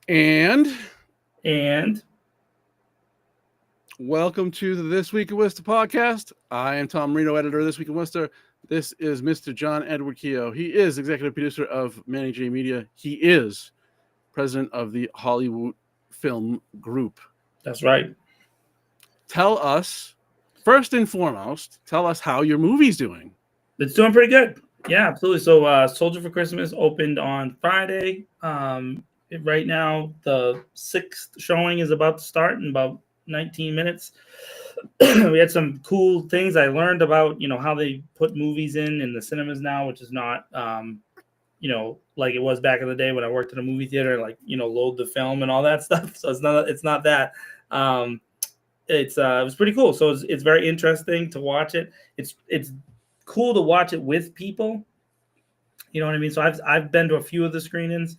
And And welcome to the This Week in Worcester podcast. I am Tom Marino, editor of This Week in Worcester. This is Mr. John Edward Keogh. He is executive producer of Manny J Media. He is president of the Hollywood Film Group. that's right. Tell us, first and foremost, tell us how your movie's doing. It's doing pretty good. Yeah, absolutely. So Soldier for Christmas opened on Friday. Right now, the sixth showing is about to start in about 19 minutes. We had some cool things I learned about, how they put movies in the cinemas now, which is not, like it was back in the day when I worked in a movie theater, like, load the film and all that stuff. So it's not that. It was pretty cool. So it's very interesting to watch it. It's cool to watch it with people. You know what I mean? So I've been to a few of the screenings,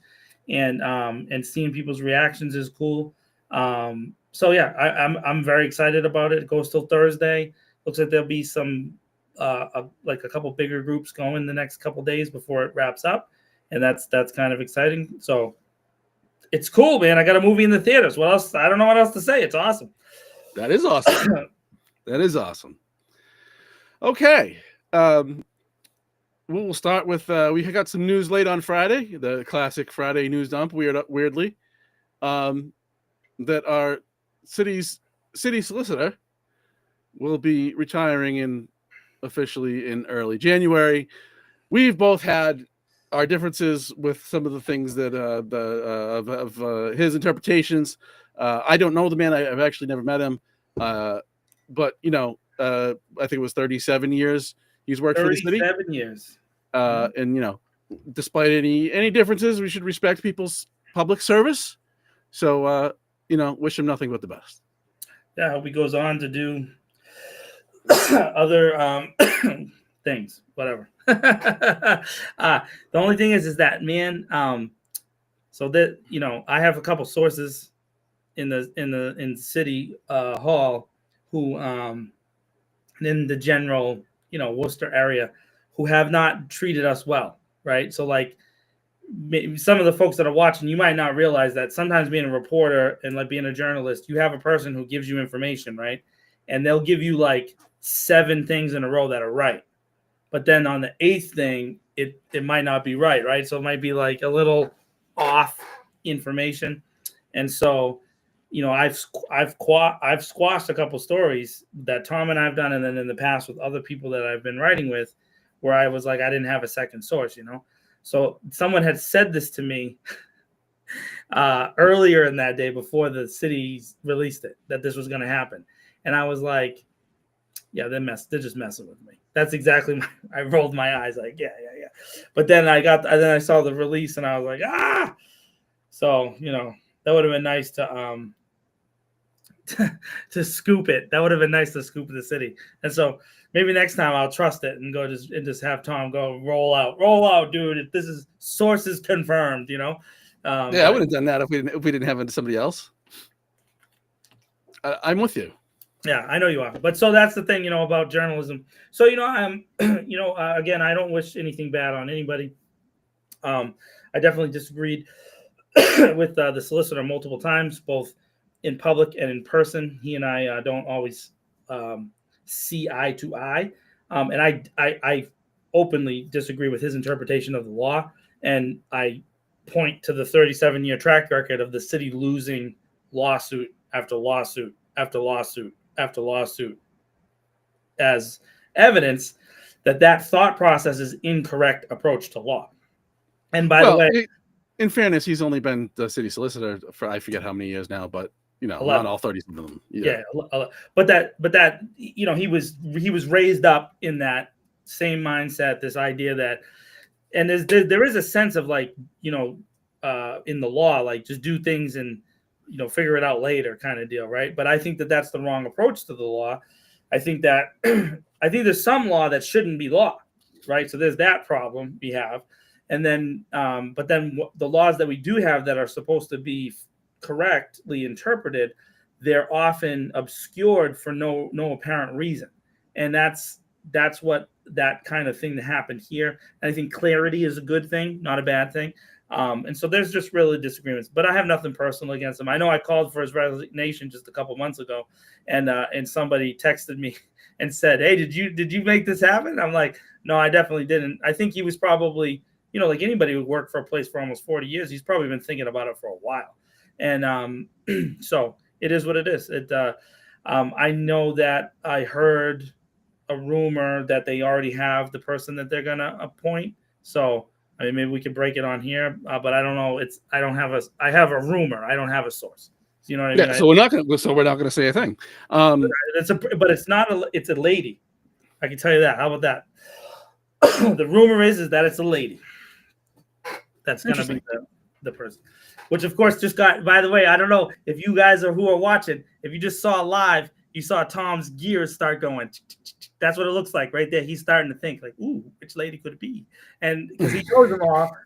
and seeing people's reactions is cool. So yeah, I'm very excited about it. It goes till Thursday. Looks like there'll be some like a couple bigger groups going the next couple days before it wraps up, and that's kind of exciting. So it's cool, man. I got a movie in the theaters. What else? I don't know what else to say. It's awesome. That is awesome. That is awesome. Okay. We'll start with we got some news late on Friday, the classic Friday news dump, weirdly, that our city solicitor will be retiring officially in early January. We've both had our differences with some of the things that of his interpretations. I don't know the man. I've actually never met him, but I think it was 37 years he's worked for the city. 37 years. And despite any differences, we should respect people's public service. So wish him nothing but the best. Yeah, I hope he goes on to do other things, whatever. The only thing is that, man. So that I have a couple sources in city hall who in the general Worcester area who have not treated us well, right? So like some of the folks that are watching, you might not realize that sometimes being a reporter and like being a journalist, you have a person who gives you information, right? And they'll give you like 7 things in a row that are right. But then on the 8th thing, it might not be right? So it might be like a little off information. And so, I've squashed a couple stories that Tom and I've done, and then in the past with other people that I've been writing with, where I was like, I didn't have a second source, So someone had said this to me earlier in that day before the city released it, that this was going to happen. And I was like, yeah, they're just messing with me. That's exactly I rolled my eyes like, yeah. But then I saw the release and I was like, ah. So, that would have been nice to to scoop it. That would have been nice to scoop the city. And so maybe next time I'll trust it and just have Tom go roll out, dude. If this is sources confirmed, I would have done that if we didn't have somebody else. I'm with you. Yeah, I know you are. But so that's the thing, about journalism. So, I'm, again, I don't wish anything bad on anybody. I definitely disagreed with the solicitor multiple times, both in public and in person. He and I don't always see eye to eye. And I openly disagree with his interpretation of the law. And I point to the 37-year track record of the city losing lawsuit after lawsuit after lawsuit after lawsuit as evidence that thought process is incorrect approach to law. And by the way, in fairness, he's only been the city solicitor for I forget how many years now, but 11. Not all 37 of them. Yeah. But that he was raised up in that same mindset, this idea that, and there is a sense of like, in the law, like just do things and figure it out later kind of deal, right? But I think that that's the wrong approach to the law. I think there's some law that shouldn't be law, right? So there's that problem we have. And then, but then the laws that we do have that are supposed to be correctly interpreted, they're often obscured for no apparent reason. And that's what that kind of thing that happened here. And I think clarity is a good thing, not a bad thing. And so there's just really disagreements, but I have nothing personal against him. I know I called for his resignation just a couple months ago, and somebody texted me and said, "Hey, did you make this happen?" I'm like, "No, I definitely didn't." I think he was probably, like anybody who worked for a place for almost 40 years, he's probably been thinking about it for a while. And so it is what it is. I know that I heard a rumor that they already have the person that they're gonna appoint. So I mean, maybe we could break it on here, but I don't know. I have a rumor. I don't have a source. You know what I mean? Yeah. So we're not gonna say a thing. But it's not it's a lady. I can tell you that. How about that? The rumor is that it's a lady. That's gonna be the person. Which of course just got. By the way, I don't know if you guys who are watching. If you just saw live, you saw Tom's gears start going. That's what it looks like right there. He's starting to think like, "Ooh, which lady could it be?" And because he knows them all,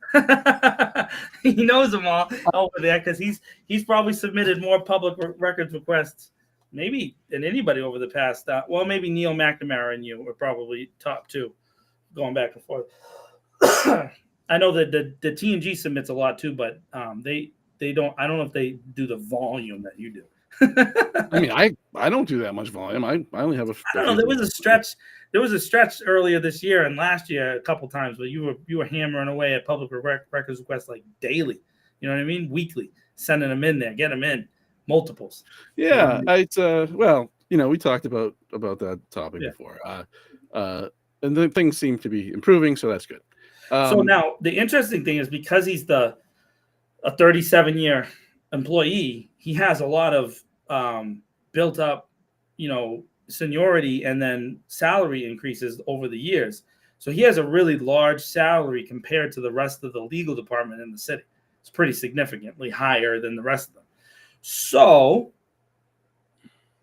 he knows them all over there because he's probably submitted more public records requests maybe than anybody over the past. Well, maybe Neil McNamara and you were probably top two, going back and forth. I know that the T&G submits a lot too, but they don't. I don't know if they do the volume that you do. I mean, I don't do that much volume. I only have a. I don't know. There was a stretch earlier this year and last year a couple times where you were hammering away at public records requests like daily. You know what I mean? Weekly, sending them in there, get them in, multiples. Yeah, well, we talked about that topic before, and the things seem to be improving, so that's good. So now the interesting thing is because he's a 37-year employee, he has a lot of built up, seniority and then salary increases over the years. So he has a really large salary compared to the rest of the legal department in the city. It's pretty significantly higher than the rest of them. So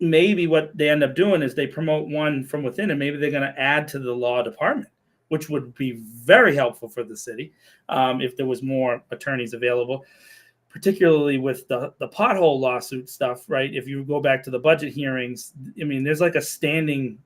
maybe what they end up doing is they promote one from within, and maybe they're going to add to the law department, which would be very helpful for the city if there was more attorneys available, particularly with the pothole lawsuit stuff, right? If you go back to the budget hearings, I mean, there's like a standing,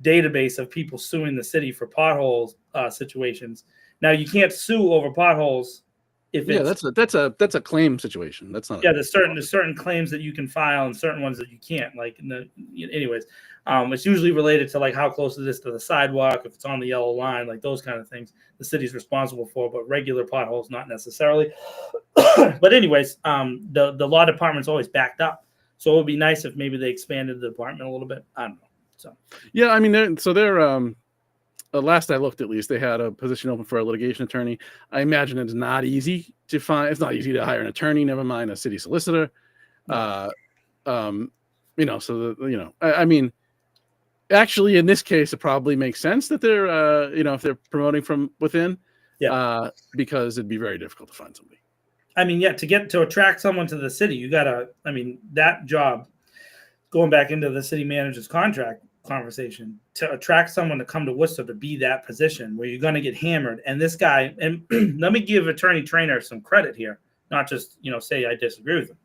database of people suing the city for potholes situations. Now you can't sue over potholes if that's a claim situation. That's not. Yeah, there's certain claims that you can file and certain ones that you can't. Like, anyways, it's usually related to like how close it is to the sidewalk, if it's on the yellow line, like those kind of things. The city's responsible for, but regular potholes not necessarily. But anyways, the law department's always backed up, so it would be nice if maybe they expanded the department a little bit. I don't know. So yeah, I mean, they're last I looked, at least, they had a position open for a litigation attorney. I imagine it's not easy to find. It's not easy to hire an attorney, never mind a city solicitor. I mean, actually, in this case, it probably makes sense that they're, if they're promoting from within, because it'd be very difficult to find somebody. I mean, yeah, to attract someone to the city, you gotta. I mean, that job, going back into the city manager's contract conversation, to attract someone to come to Worcester to be that position where you're going to get hammered. And this guy, and let me give Attorney Traynor some credit here, not just, say I disagree with him.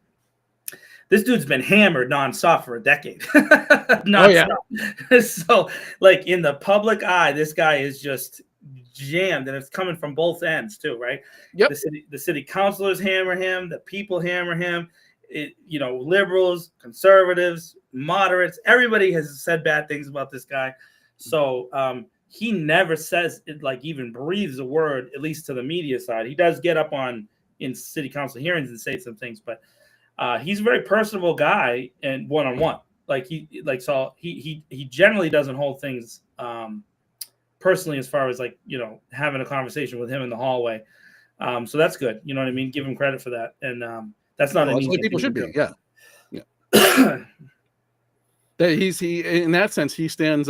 This dude's been hammered nonstop for a decade. Nonstop. Oh, yeah. So, like, in the public eye, this guy is just jammed, and it's coming from both ends too, right? Yep. The city councilors hammer him, the people hammer him. Liberals, conservatives, moderates, everybody has said bad things about this guy. So he never says it, like, even breathes a word, at least to the media side. He does get up in city council hearings and say some things, but he's a very personable guy and one-on-one. Like he generally doesn't hold things personally, as far as like, having a conversation with him in the hallway. So that's good. You know what I mean? Give him credit for that. And that's not an easy people should be. do. Yeah. He in that sense, he stands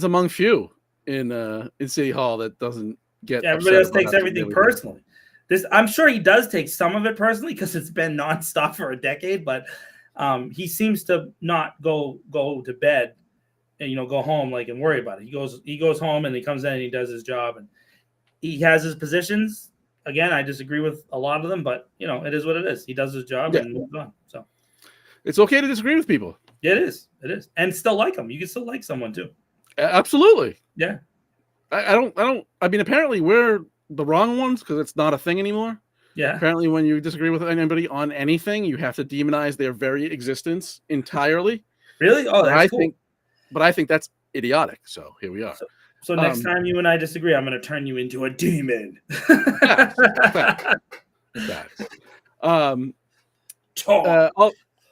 among few in City Hall that doesn't get. Yeah, everybody else takes everything personally. I'm sure he does take some of it personally because it's been nonstop for a decade, but he seems to not go to bed and go home and worry about it. He goes home and he comes in and he does his job, and he has his positions. Again, I disagree with a lot of them, but it is what it is. He does his job and moves on. So it's okay to disagree with people. Yeah, it is, and still like them. You can still like someone too. Absolutely. Yeah. I don't. I mean, apparently we're the wrong ones because it's not a thing anymore. Yeah. Apparently, when you disagree with anybody on anything, you have to demonize their very existence entirely. Really? Oh, that's cool. But I think that's idiotic. So here we are. So next time you and I disagree, I'm going to turn you into a demon. Facts.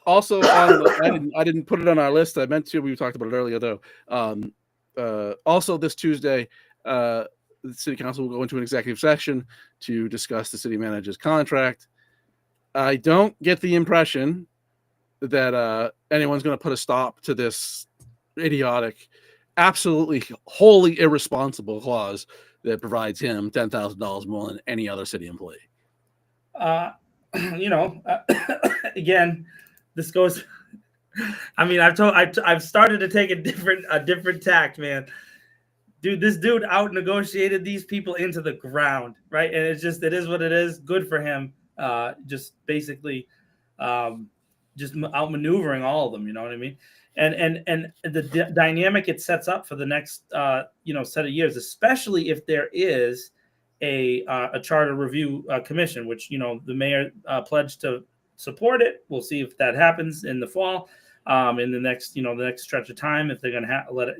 Also, I didn't put it on our list. I meant to. We talked about it earlier, though. Also, this Tuesday, the City Council will go into an executive session to discuss the city manager's contract. I don't get the impression that anyone's going to put a stop to this idiotic, absolutely wholly irresponsible clause that provides him $10,000 more than any other city employee. Again, this goes. I mean, I've started to take a different tact, man. Dude, this dude out negotiated these people into the ground, right? And it is what it is. Good for him. Just basically, just outmaneuvering all of them. You know what I mean? And the dynamic it sets up for the next set of years, especially if there is a charter review commission, which the mayor pledged to support it. We'll see if that happens in the fall, in the next the next stretch of time, if they're going to let it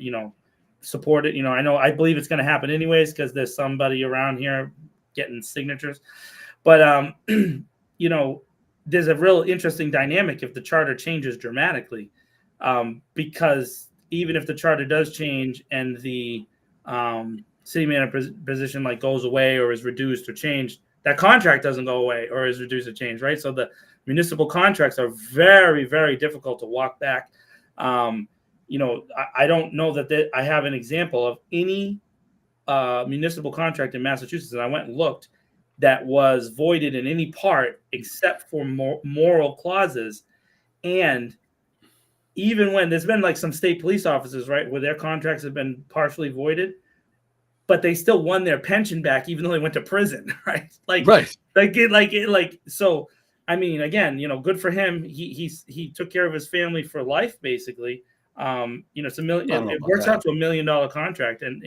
support it. I believe it's going to happen anyways because there's somebody around here getting signatures, but there's a real interesting dynamic if the charter changes dramatically, because even if the charter does change and the city manager position goes away or is reduced or changed, that contract doesn't go away or is reduced or changed, right? So the municipal contracts are very, very difficult to walk back. I don't know that I have an example of any municipal contract in Massachusetts, and I went and looked, that was voided in any part except for moral clauses. And even when there's been some state police officers, right, where their contracts have been partially voided, but they still won their pension back even though they went to prison, right? So I mean, again, good for him. He took care of his family for life, basically. It's $1 million. It works out to $1 million contract, and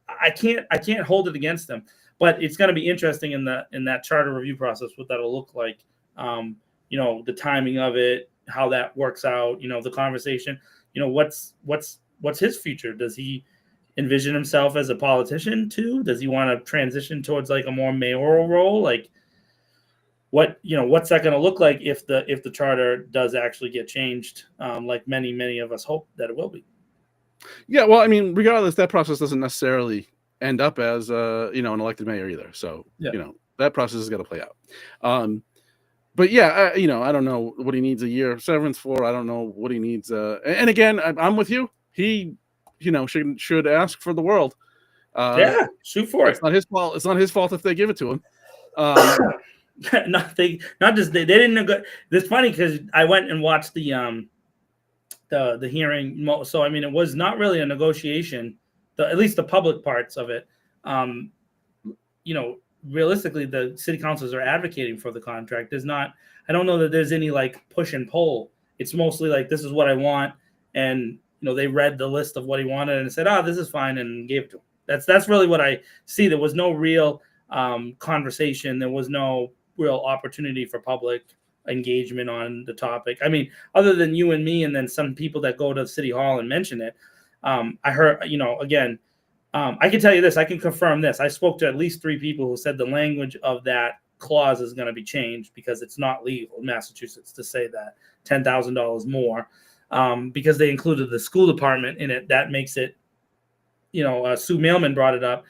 I can't hold it against them. But it's going to be interesting in that charter review process what that'll look like. The timing of it, how that works out. The conversation. What's his future? Does he envision himself as a politician too? Does he want to transition towards a more mayoral role? What's that going to look like if the charter does actually get changed, like many of us hope that it will be? Yeah, well, I mean, regardless, that process doesn't necessarily end up as an elected mayor either. So that process is going to play out. But yeah, I don't know what he needs a year severance for. I don't know what he needs. And again, I'm with you. He should ask for the world. Shoot for it. It's not his fault. It's not his fault if they give it to him. They didn't. It's funny because I went and watched the hearing. So I mean, it was not really a negotiation. At least the public parts of it. Realistically, the city councils are advocating for the contract. There's not. I don't know that there's any push and pull. It's mostly this is what I want, and they read the list of what he wanted and said, this is fine, and gave it to him. That's really what I see. There was no real conversation. There was no real opportunity for public engagement on the topic. I mean, other than you and me, and then some people that go to City Hall and mention it. I heard, again, I can tell you this. I can confirm this. I spoke to at least 3 people who said the language of that clause is going to be changed because it's not legal in Massachusetts to say that $10,000 more. Because they included the school department in it. That makes it, Sue Mailman brought it up,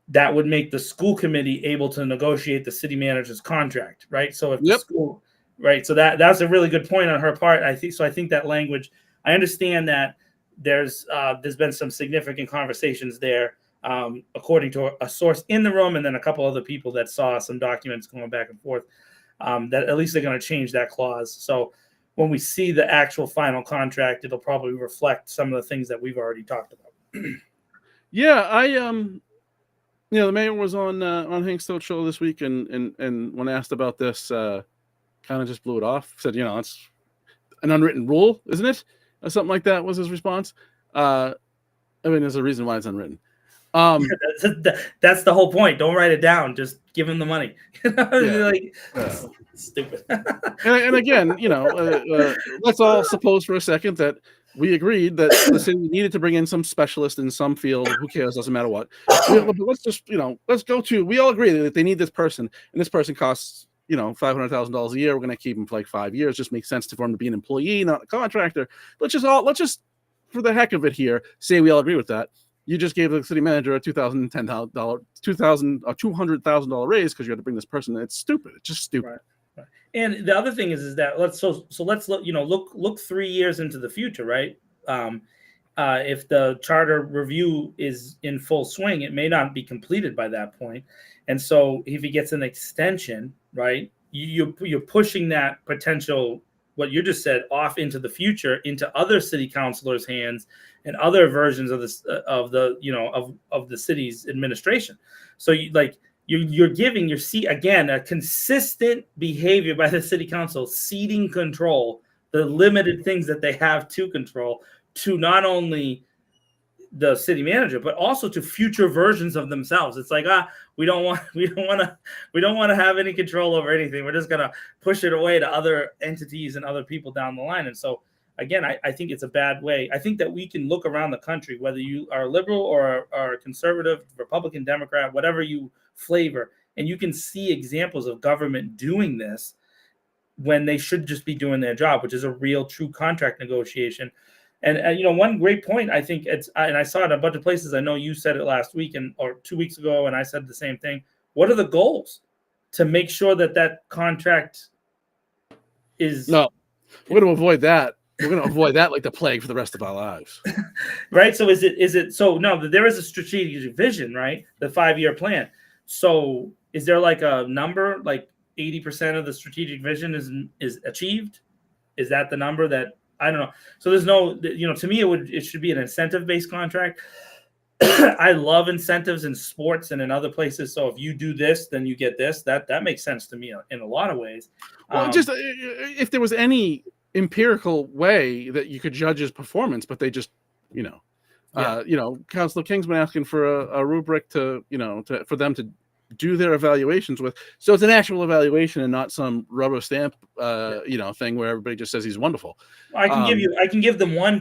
that would make the school committee able to negotiate the city manager's contract, right? So if the school, right, so that's a really good point on her part. I think that language, I understand that there's been some significant conversations there, according to a source in the room, and then a couple other people that saw some documents going back and forth, that at least they're going to change that clause. So when we see the actual final contract, it'll probably reflect some of the things that we've already talked about. Yeah, the mayor was on Hank Stone's show this week, and when asked about this, kind of just blew it off. Said, it's an unwritten rule, isn't it? Or something like that was his response. I mean, there's a reason why it's unwritten. That's the whole point. Don't write it down. Just give him the money. Yeah. Stupid. And again, let's all suppose for a second that we agreed that the city needed to bring in some specialist in some field. Who cares? Doesn't matter what. Let's just, let's go to. We all agree that they need this person, and this person costs, $500,000 a year. We're going to keep him for like 5 years. Just makes sense for him to be an employee, not a contractor. Let's just, for the heck of it here, say we all agree with that. You just gave the city manager a $200,000 raise because you had to bring this person. It's stupid. It's just stupid. Right. And the other thing is that let's look 3 years into the future, right? If the charter review is in full swing, it may not be completed by that point. And so if he gets an extension, right, you're pushing that potential, what you just said, off into the future, into other city councilors' hands and other versions of this of the city's administration. So you're giving your seat again, a consistent behavior by the city council, ceding control, the limited things that they have to control, to not only the city manager but also to future versions of themselves. It's like, we don't want to have any control over anything. We're just gonna push it away to other entities and other people down the line. And so again, I think it's a bad way. I think that we can look around the country, whether you are liberal or a conservative, Republican, Democrat, whatever you flavor, and you can see examples of government doing this when they should just be doing their job, which is a real true contract negotiation. And one great point, I think and I saw it a bunch of places. I know you said it last week or 2 weeks ago, and I said the same thing. What are the goals to make sure that contract is? No, we're going to avoid that. We're going to avoid that like the plague for the rest of our lives. Right. So is it so? No, there is a strategic vision, right? The 5-year plan. So is there like a number, like 80% of the strategic vision is achieved? Is that the number that? I don't know. So there's no, to me, it should be an incentive-based contract. I love incentives in sports and in other places. So if you do this, then you get this. That makes sense to me in a lot of ways. Well, just if there was any empirical way that you could judge his performance, but they just, Councilor King's been asking for a rubric to for them to do their evaluations with. So it's an actual evaluation and not some rubber stamp, thing where everybody just says he's wonderful. I can give them one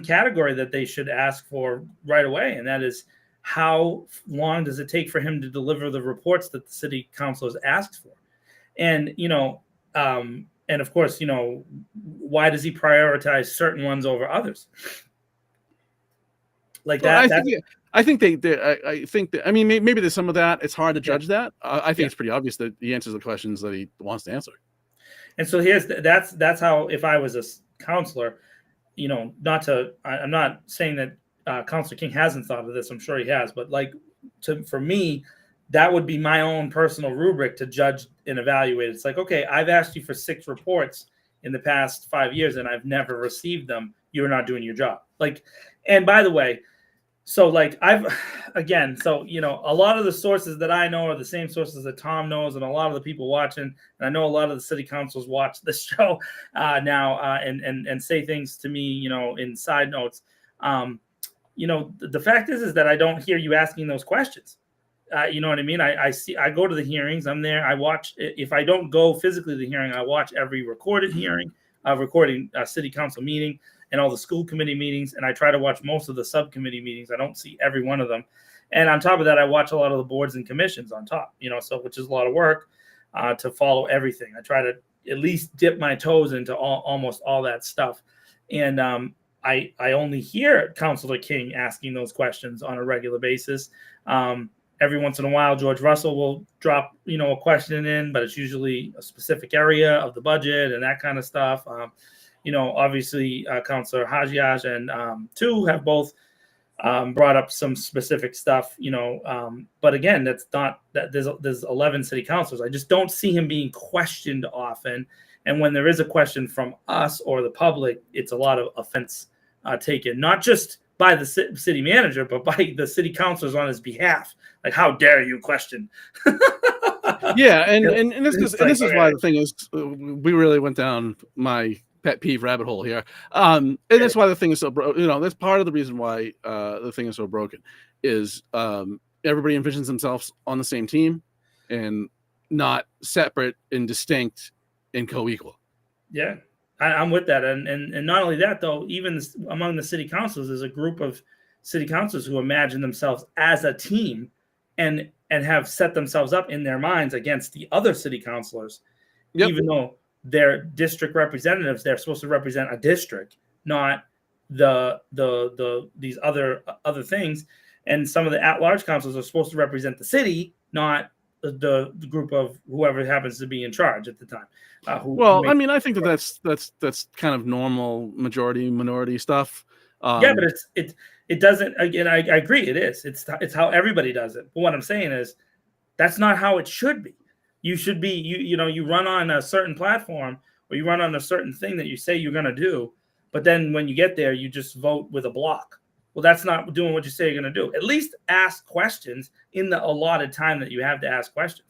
category that they should ask for right away, and that is, how long does it take for him to deliver the reports that the city council has asked for? And and of course, why does he prioritize certain ones over others? Like that. I think I mean, maybe there's some of that. It's hard to judge that. I think it's pretty obvious that he answers the questions that he wants to answer. And so that's how, if I was a counselor, I'm not saying that Councilor King hasn't thought of this. I'm sure he has, but for me, that would be my own personal rubric to judge and evaluate. It's like, okay, I've asked you for 6 reports in the past 5 years and I've never received them. You're not doing your job. And by the way, so a lot of the sources that I know are the same sources that Tom knows, and a lot of the people watching, and I know a lot of the city councils watch this show now and say things to me, in side notes. The fact is that I don't hear you asking those questions. You know what I mean? I go to the hearings. I'm there. I watch. If I don't go physically to the hearing, I watch every recorded hearing, recording city council meeting, and all the school committee meetings, and I try to watch most of the subcommittee meetings. I don't see every one of them. And on top of that, I watch a lot of the boards and commissions on top, so which is a lot of work to follow everything. I try to at least dip my toes into almost all that stuff. And I only hear Councilor King asking those questions on a regular basis. Every once in a while, George Russell will drop, a question in, but it's usually a specific area of the budget and that kind of stuff. Obviously, Councilor Hajiaj and Tu have both brought up some specific stuff, but again, that's not that there's 11 city councilors. I just don't see him being questioned often. And when there is a question from us or the public, it's a lot of offense taken, not just by the city manager, but by the city councilors on his behalf. Like, how dare you question? Yeah, and this is why the thing is, we really went down my pet peeve rabbit hole here, and that's why the thing is so that's part of the reason why the thing is so broken. is everybody envisions themselves on the same team and not separate and distinct and co-equal. Yeah, I'm with that. And not only that, though, even among the city councils, there's a group of city councils who imagine themselves as a team and have set themselves up in their minds against the other city councilors, even though they're district representatives. They're supposed to represent a district, not these other things. And some of the at-large councils are supposed to represent the city, not the group of whoever happens to be in charge at the time. I mean, I think that's kind of normal majority minority stuff. Yeah, but it doesn't. Again, I agree. It is. It's how everybody does it. But what I'm saying is, that's not how it should be. You should be you run on a certain platform or you run on a certain thing that you say you're going to do, but then when you get there, you just vote with a block. Well, that's not doing what you say you're going to do. At least ask questions in the allotted time that you have to ask questions.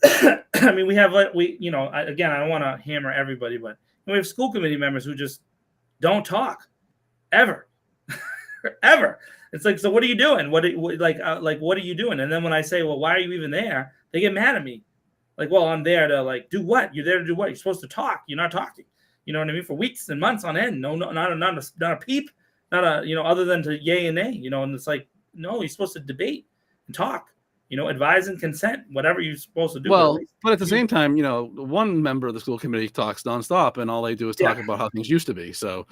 I mean, again, I don't want to hammer everybody, but we have school committee members who just don't talk ever, ever. It's like, so what are you doing? What are you doing? And then when I say, well, why are you even there? They get mad at me. Like, well, I'm there to do what? You're there to do what? You're supposed to talk. You're not talking. You know what I mean? For weeks and months on end. No, not a peep. Not other than to yay and nay. And it's like, no, you're supposed to debate and talk. Advise and consent, whatever you're supposed to do. Well, but at the same time, one member of the school committee talks nonstop, and all they do is talk about how things used to be. So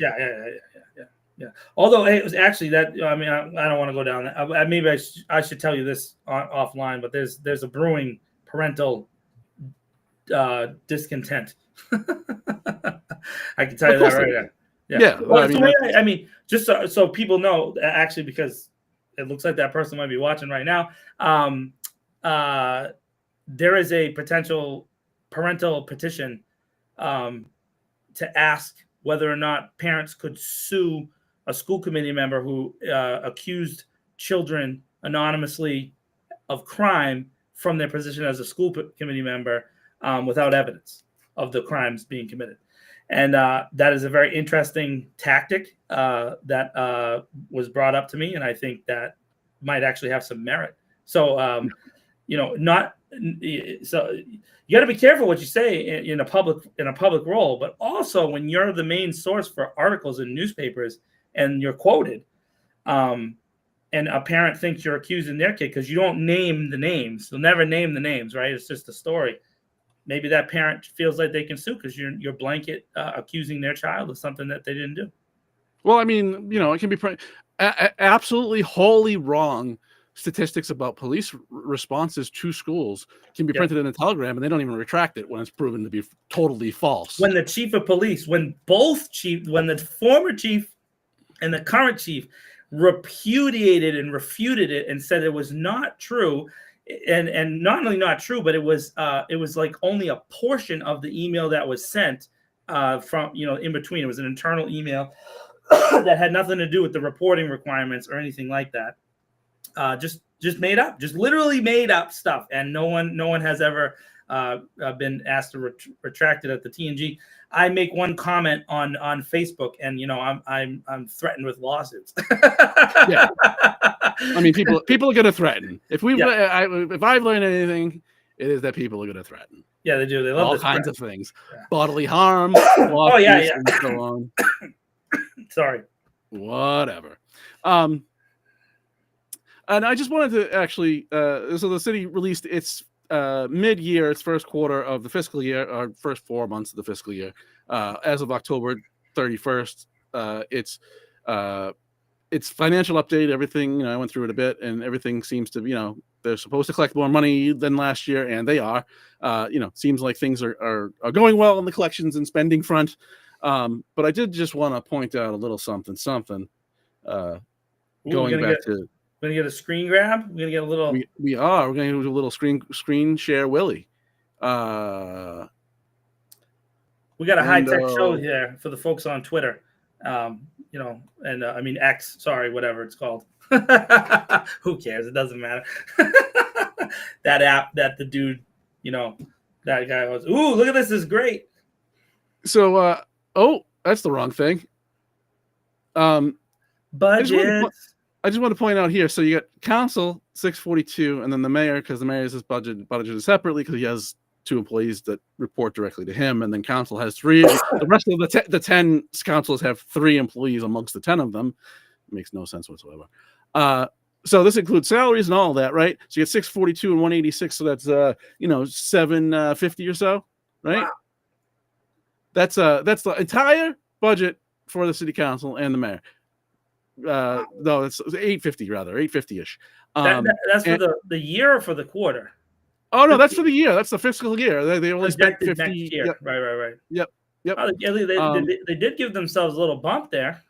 yeah. Although it was actually that. I mean, I don't want to go down that. Maybe I should tell you this offline. But there's a brewing parental discontent. I can tell you that right now. Yeah. Well, just so people know, actually, because it looks like that person might be watching right now. There is a potential parental petition to ask whether or not parents could sue a school committee member who accused children anonymously of crime from their position as a school committee member without evidence of the crimes being committed. And that is a very interesting tactic that was brought up to me, and I think that might actually have some merit. So, you got to be careful what you say in a public role, but also when you're the main source for articles in newspapers and you're quoted, and a parent thinks you're accusing their kid because you don't name the names. You'll never name the names, right? It's just a story. Maybe that parent feels like they can sue because you're blanket accusing their child of something that they didn't do. Well, I mean, it can be absolutely wholly wrong statistics about police responses to schools can be printed in a telegram, and they don't even retract it when it's proven to be totally false. When the chief of police, when the former chief and the current chief repudiated and refuted it and said it was not true. And not only not true, but it was like only a portion of the email that was sent from in between. It was an internal email that had nothing to do with the reporting requirements or anything like that. Just made up, just literally made up stuff, and no one has ever been asked to retract it at the TNG. I make one comment on Facebook, and I'm threatened with lawsuits. Yeah. I mean, people are going to threaten. If I've learned anything, it is that people are going to threaten. Yeah, they do. They love all kinds of things, bodily harm, and so on. Sorry. Whatever. And I just wanted to actually, so the city released its mid-year, its first quarter of the fiscal year, or first 4 months of the fiscal year, as of October 31st. Its financial update, everything, I went through it a bit, and everything seems to, they're supposed to collect more money than last year, and they are. Seems like things are going well on the collections and spending front. But I did just want to point out a little something. Going back to... We're going to get a screen grab? We're going to get a little... We are. We're going to do a little screen share Willie. We got a high-tech show here for the folks on Twitter. X, sorry, whatever it's called. Who cares? It doesn't matter. That app that the dude, that guy was, ooh, look at this is great. So, that's the wrong thing. Budget. I just want to point out here. So you got council 642, and then the mayor, because the mayor's budgeted separately because he has 2 employees that report directly to him, and then council has 3. The rest of the 10 councils have 3 employees amongst the 10 of them. It makes no sense whatsoever. So this includes salaries and all of that, right? So you get 642 and 186, so that's 750 or so, right? Wow. That's the entire budget for the city council and the mayor. No, it's 850 rather, 850-ish. That's for the year or for the quarter? Oh no, that's for the year. That's the fiscal year. They only spent 50 next year. Yep. Right. Yep. Oh, they did give themselves a little bump there.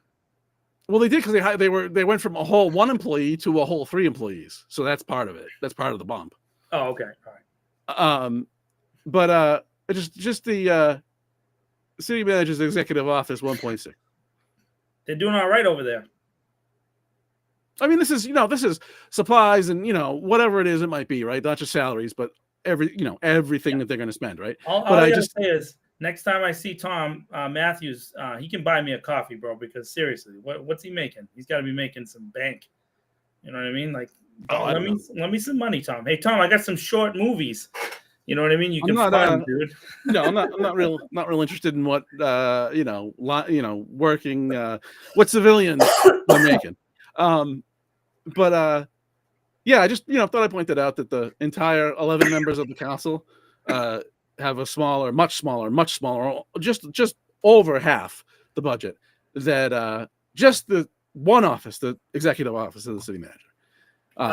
Well, they did because they went from a whole 1 employee to a whole 3 employees. So that's part of it. That's part of the bump. Oh, okay. All right. But just the city manager's executive office 1.6. They're doing all right over there. I mean, this is supplies and whatever it is it might be, right? Not just salaries, but everything that they're going to spend, right? All I gotta say is, next time I see Tom Matthews, he can buy me a coffee, bro. Because seriously, what's he making? He's got to be making some bank. You know what I mean? Like, let me some money, Tom. Hey, Tom, I got some short movies. You know what I mean? You can fund, dude. No, I'm not real interested in what working what civilians are making. Yeah, I just thought I'd point that out, that the entire 11 members of the council have a much smaller, just over half the budget that just the one office, the executive office of the city manager.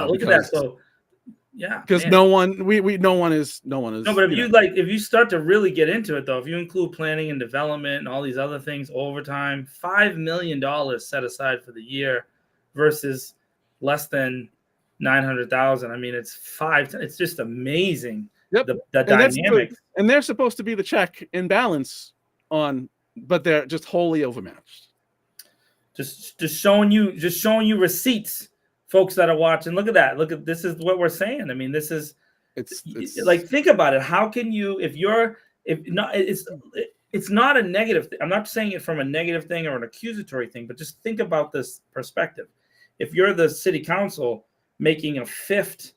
Look at that. So yeah, because no one is. No, but if you start to really get into it, though, if you include planning and development and all these other things, overtime, $5 million set aside for the year versus less than 900,000. I mean, it's just amazing. Yep. The dynamics. And they're supposed to be the check and balance but they're just wholly overmatched. Just showing you receipts, folks that are watching. Look at that. This is what we're saying. I mean, this is it's like, think about it. How can you, it's not a negative thing. I'm not saying it from a negative thing or an accusatory thing, but just think about this perspective. If you're the city council making a fifth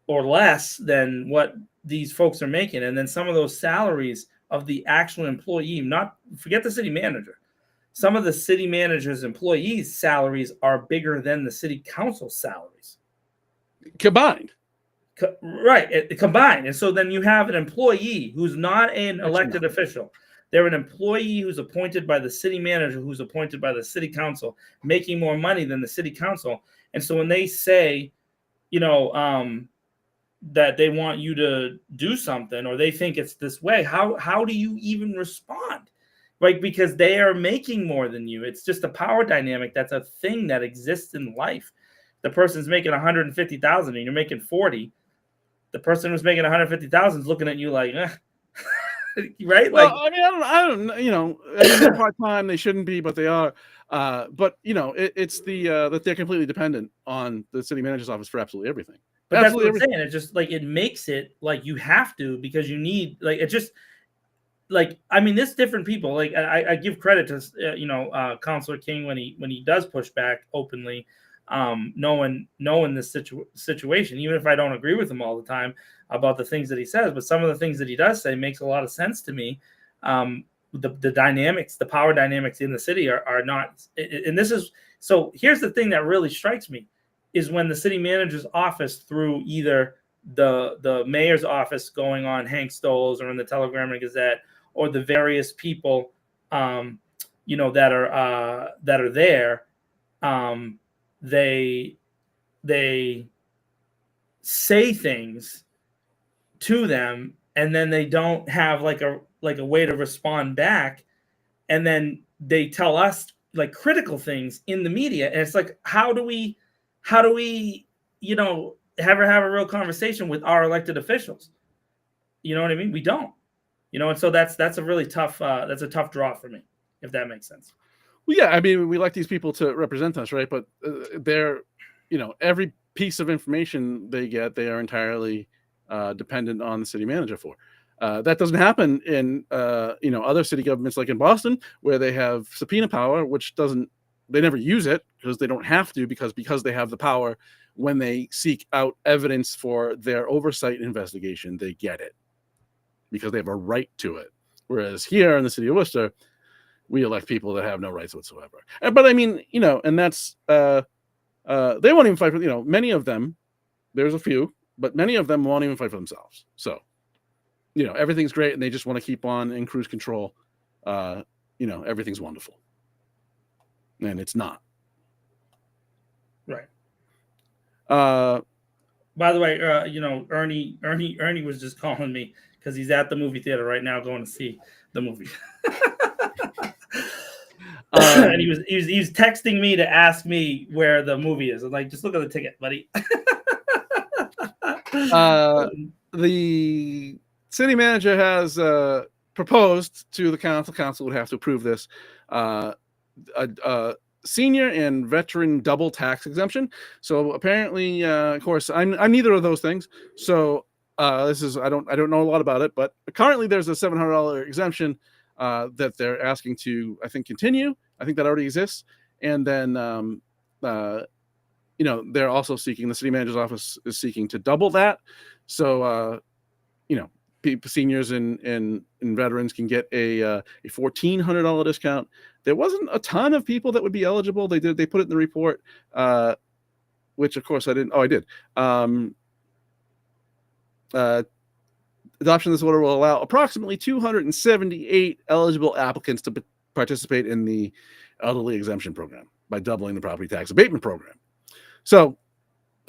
or less than what these folks are making, and then some of those salaries of the actual employee, forget the city manager. Some of the city manager's employees' salaries are bigger than the city council's salaries. Combined. Right, combined. And so then you have an employee who's not an elected official. They're an employee who's appointed by the city manager, who's appointed by the city council, making more money than the city council. And so when they say, that they want you to do something, or they think it's this way, how do you even respond? Right? Because they are making more than you. It's just a power dynamic. That's a thing that exists in life. The person's making 150,000 and you're making 40. The person who's making 150,000 is looking at you like, right? Well, I mean, I don't they're part-time. They shouldn't be, but they are. But it's that they're completely dependent on the city manager's office for absolutely everything. But that's what I'm saying. It's just like, it makes it like you have to, because you need, like, it just, like, I mean, there's different people. Like, I give credit to Councilor King when he does push back openly, knowing this situation, even if I don't agree with him all the time about the things that he says, but some of the things that he does say makes a lot of sense to me. The dynamics, the power dynamics in the city are not, and this is, so here's the thing that really strikes me, is when the city manager's office, through either the mayor's office going on Hank Stoll's or in the Telegram and Gazette, or the various people that are there, they say things to them, and then they don't have like a way to respond back, and then they tell us like critical things in the media, and it's like, how do we have a real conversation with our elected officials? You know what I mean? We don't. And so that's a really tough tough draw for me, if that makes sense. Well, yeah, I mean, we like these people to represent us, right? But they're, every piece of information they get, they are entirely dependent on the city manager for. That doesn't happen in other city governments, like in Boston, where they have subpoena power, which doesn't they never use it because they don't have to, because they have the power. When they seek out evidence for their oversight investigation, they get it because they have a right to it. Whereas here in the city of Worcester, we elect people that have no rights whatsoever. But I mean, and that's they won't even fight for, many of them. There's a few, but many of them won't even fight for themselves. So, everything's great, and they just want to keep on in cruise control. Everything's wonderful, and it's not. Right. By the way, Ernie was just calling me because he's at the movie theater right now going to see the movie. And he was texting me to ask me where the movie is. I'm like, just look at the ticket, buddy. The city manager has proposed to the council. Council would have to approve this. A senior and veteran double tax exemption. So apparently, of course, I'm neither of those things. So this is I don't know a lot about it, but currently there's a $700 exemption that they're asking to, I think, continue. I think that already exists, and then they're also seeking, the city manager's office is seeking to double that. So people, seniors and veterans can get a $1,400 discount. There wasn't a ton of people that would be eligible. They put it in the report, which of course I didn't. Oh, I did. Adoption of this order will allow approximately 278 eligible applicants to participate in the elderly exemption program by doubling the property tax abatement program. So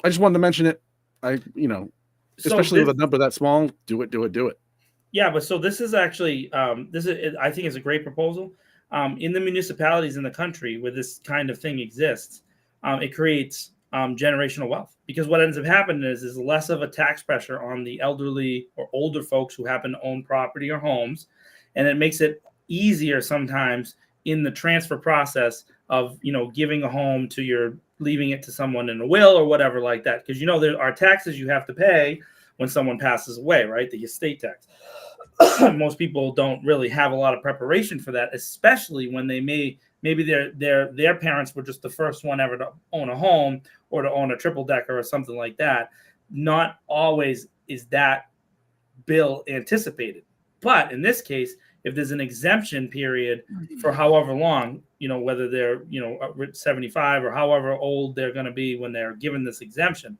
I just wanted to mention it. Especially with a number that small, do it. Yeah, but so this is actually I think is a great proposal. In the municipalities in the country where this kind of thing exists, it creates generational wealth, because what ends up happening is less of a tax pressure on the elderly or older folks who happen to own property or homes, and it makes it easier sometimes in the transfer process of giving a home to your leaving it to someone in a will or whatever like that, because there are taxes you have to pay when someone passes away, right? The estate tax. Most people don't really have a lot of preparation for that, especially when they maybe their parents were just the first one ever to own a home or to own a triple decker or something like that. Not always is that bill anticipated, but in this case, if there's an exemption period for however long, whether they're 75 or however old they're going to be when they're given this exemption,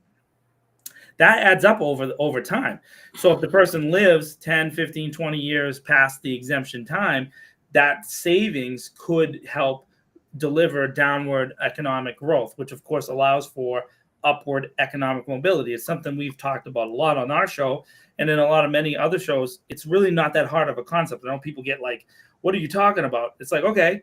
that adds up over time. So if the person lives 10, 15, 20 years past the exemption time, that savings could help deliver downward economic growth, which of course allows for upward economic mobility. It's something we've talked about a lot on our show and in a lot of many other shows. It's really not that hard of a concept. I know people get like, what are you talking about? It's like, okay,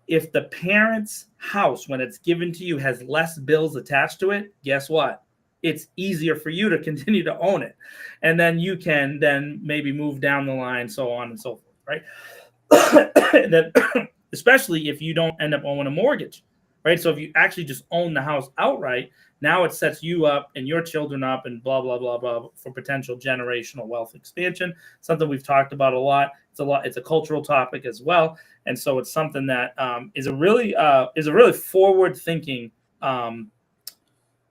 if the parent's house, when it's given to you, has less bills attached to it, guess what? It's easier for you to continue to own it. And then you can then maybe move down the line, so on and so forth, right? And then, especially if you don't end up owning a mortgage, right? So if you actually just own the house outright, now it sets you up and your children up and blah, blah, blah, blah for potential generational wealth expansion, something we've talked about a lot. It's a cultural topic as well. And so it's something that is a really forward-thinking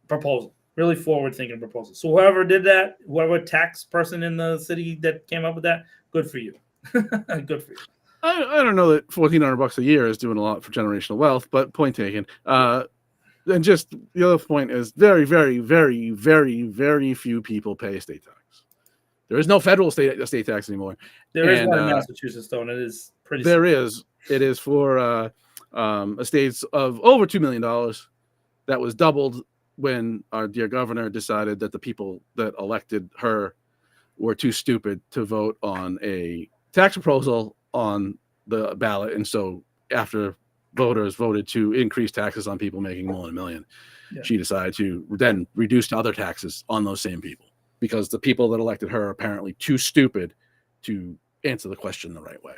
proposal. Really forward-thinking proposal. So whoever tax person in the city that came up with that, good for you. Good for you. I don't know that $1,400 a year is doing a lot for generational wealth, but point taken. And just the other point is very, very, very, very, very few people pay estate tax. There is no federal estate tax anymore. There is one in Massachusetts, though, and it is pretty. There is. It is for estates of over $2 million. That was doubled when our dear governor decided that the people that elected her were too stupid to vote on a tax proposal on the ballot. And so after voters voted to increase taxes on people making more than $1 million, she decided to then reduce other taxes on those same people, because the people that elected her are apparently too stupid to answer the question the right way.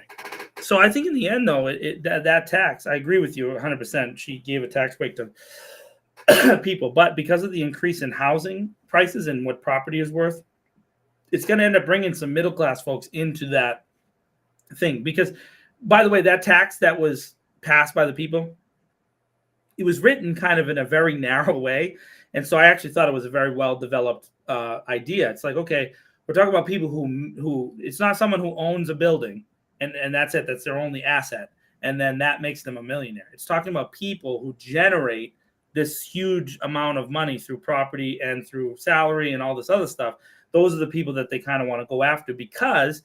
So I think in the end, though, that tax, I agree with you 100%. She gave a tax break to people, but because of the increase in housing prices and what property is worth, it's going to end up bringing some middle class folks into that thing. Because, by the way, that tax that was passed by the people, it was written kind of in a very narrow way. And so I actually thought it was a very well developed idea. It's like, okay, we're talking about people who it's not someone who owns a building and that's it. That's their only asset. And then that makes them a millionaire. It's talking about people who generate this huge amount of money through property and through salary and all this other stuff. Those are the people that they kind of want to go after because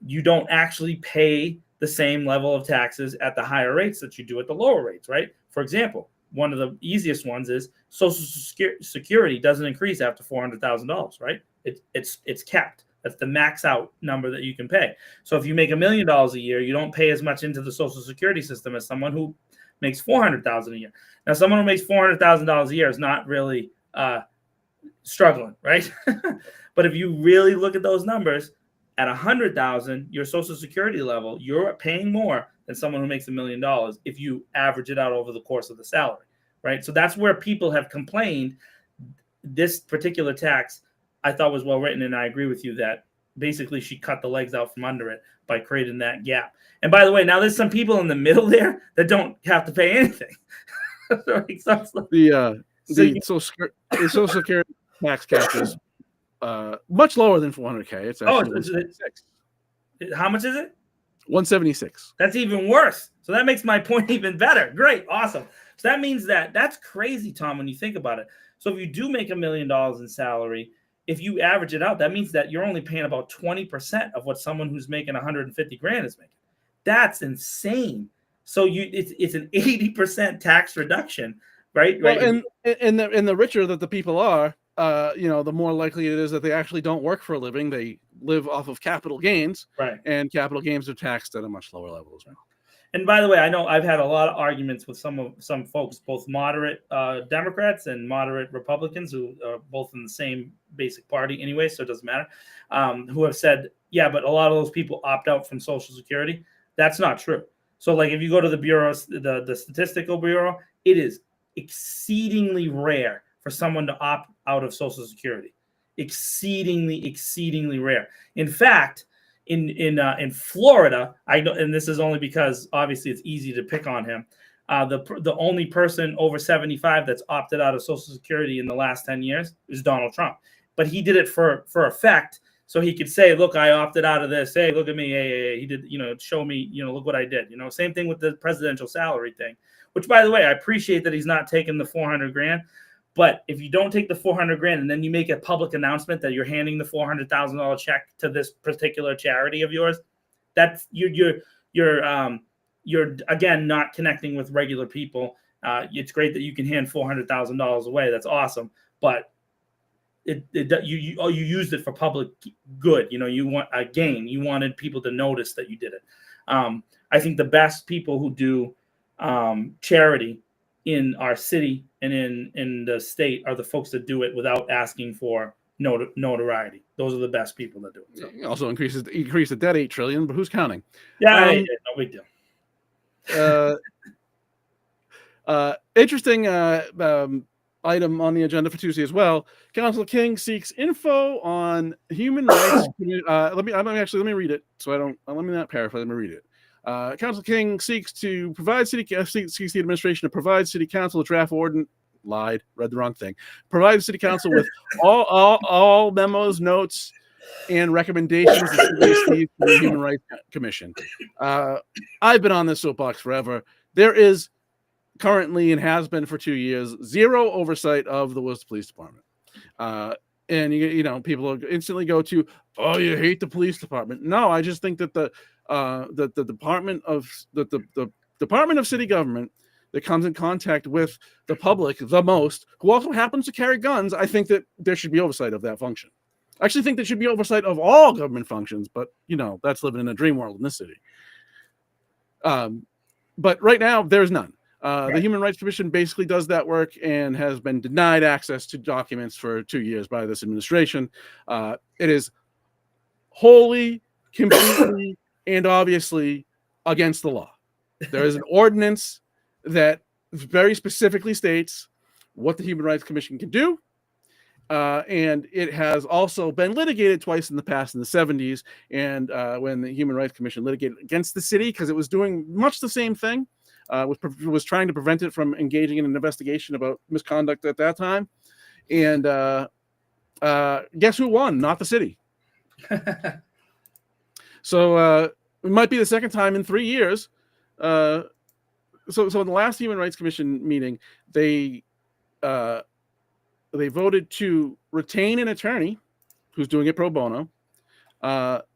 you don't actually pay the same level of taxes at the higher rates that you do at the lower rates, right? For example, one of the easiest ones is Social Security doesn't increase after $400,000, right? It's capped. That's the max out number that you can pay. So if you make $1 million a year, you don't pay as much into the Social Security system as someone who makes $400,000 a year. Now, someone who makes $400,000 a year is not really struggling, right? But if you really look at those numbers, at $100,000, your Social Security level, you're paying more than someone who makes $1 million if you average it out over the course of the salary, right? So that's where people have complained. This particular tax, I thought was well written, and I agree with you that basically she cut the legs out from under it by creating that gap. And by the way, now there's some people in the middle there that don't have to pay anything. The Social Security tax cap is much lower than 400K. It's actually 176. How much is it? 176. That's even worse. So that makes my point even better. Great. Awesome. So that means that's crazy, Tom, when you think about it. So if you do make $1 million in salary, if you average it out, that means that you're only paying about 20% of what someone who's making 150 grand is making. That's insane. So it's an 80% tax reduction, right? Well, and the richer that the people are, the more likely it is that they actually don't work for a living. They live off of capital gains, right? And capital gains are taxed at a much lower level as well. And by the way, I know I've had a lot of arguments with some folks, both moderate Democrats and moderate Republicans, who are both in the same basic party anyway, so it doesn't matter, who have said, yeah, but a lot of those people opt out from Social Security. That's not true. So like if you go to the Bureau, the Statistical Bureau, it is exceedingly rare for someone to opt out of Social Security. Exceedingly rare. In fact, in Florida, I know, and this is only because obviously it's easy to pick on him. The only person over 75 that's opted out of Social Security in the last 10 years is Donald Trump. But he did it for effect, so he could say, "Look, I opted out of this. Hey, look at me. Hey, he did. Show me. Look what I did. Same thing with the presidential salary thing. Which, by the way, I appreciate that he's not taking the 400 grand. But if you don't take the 400 grand and then you make a public announcement that you're handing the $400,000 check to this particular charity of yours, that's you're again not connecting with regular people. It's great that you can hand $400,000 away. That's awesome. But you used it for public good. You want a gain. You wanted people to notice that you did it. I think the best people who do charity in our city and in the state are the folks that do it without asking for notoriety. Those are the best people that do it. So. It also increase the debt $8 trillion, but who's counting? Yeah, no big deal. Interesting item on the agenda for Tuesday as well. Councilor King seeks info on human rights. Let me read it. So let me not paraphrase. Let me read it. Councilor King seeks the administration to provide City Council a draft ordinance. Read the wrong thing. Provide the City Council with all memos, notes, and recommendations that should be received from the Human Rights Commission. I've been on this soapbox forever. There is currently, and has been for 2 years, zero oversight of the Worcester Police Department. And people instantly go to, oh, you hate the police department. No, I just think that the Department of City Government that comes in contact with the public the most, who also happens to carry guns, I think that there should be oversight of that function. I actually think there should be oversight of all government functions, but that's living in a dream world in this city. But right now there's none. The Human Rights Commission basically does that work and has been denied access to documents for 2 years by this administration. It is wholly, completely, and obviously against the law. There is an ordinance that very specifically states what the Human Rights Commission can do. And it has also been litigated twice in the past, in the 70s, and when the Human Rights Commission litigated against the city because it was doing much the same thing. was trying to prevent it from engaging in an investigation about misconduct at that time. And guess who won? Not the city. So it might be the second time in 3 years. So in the last Human Rights Commission meeting, they voted to retain an attorney who's doing it pro bono. But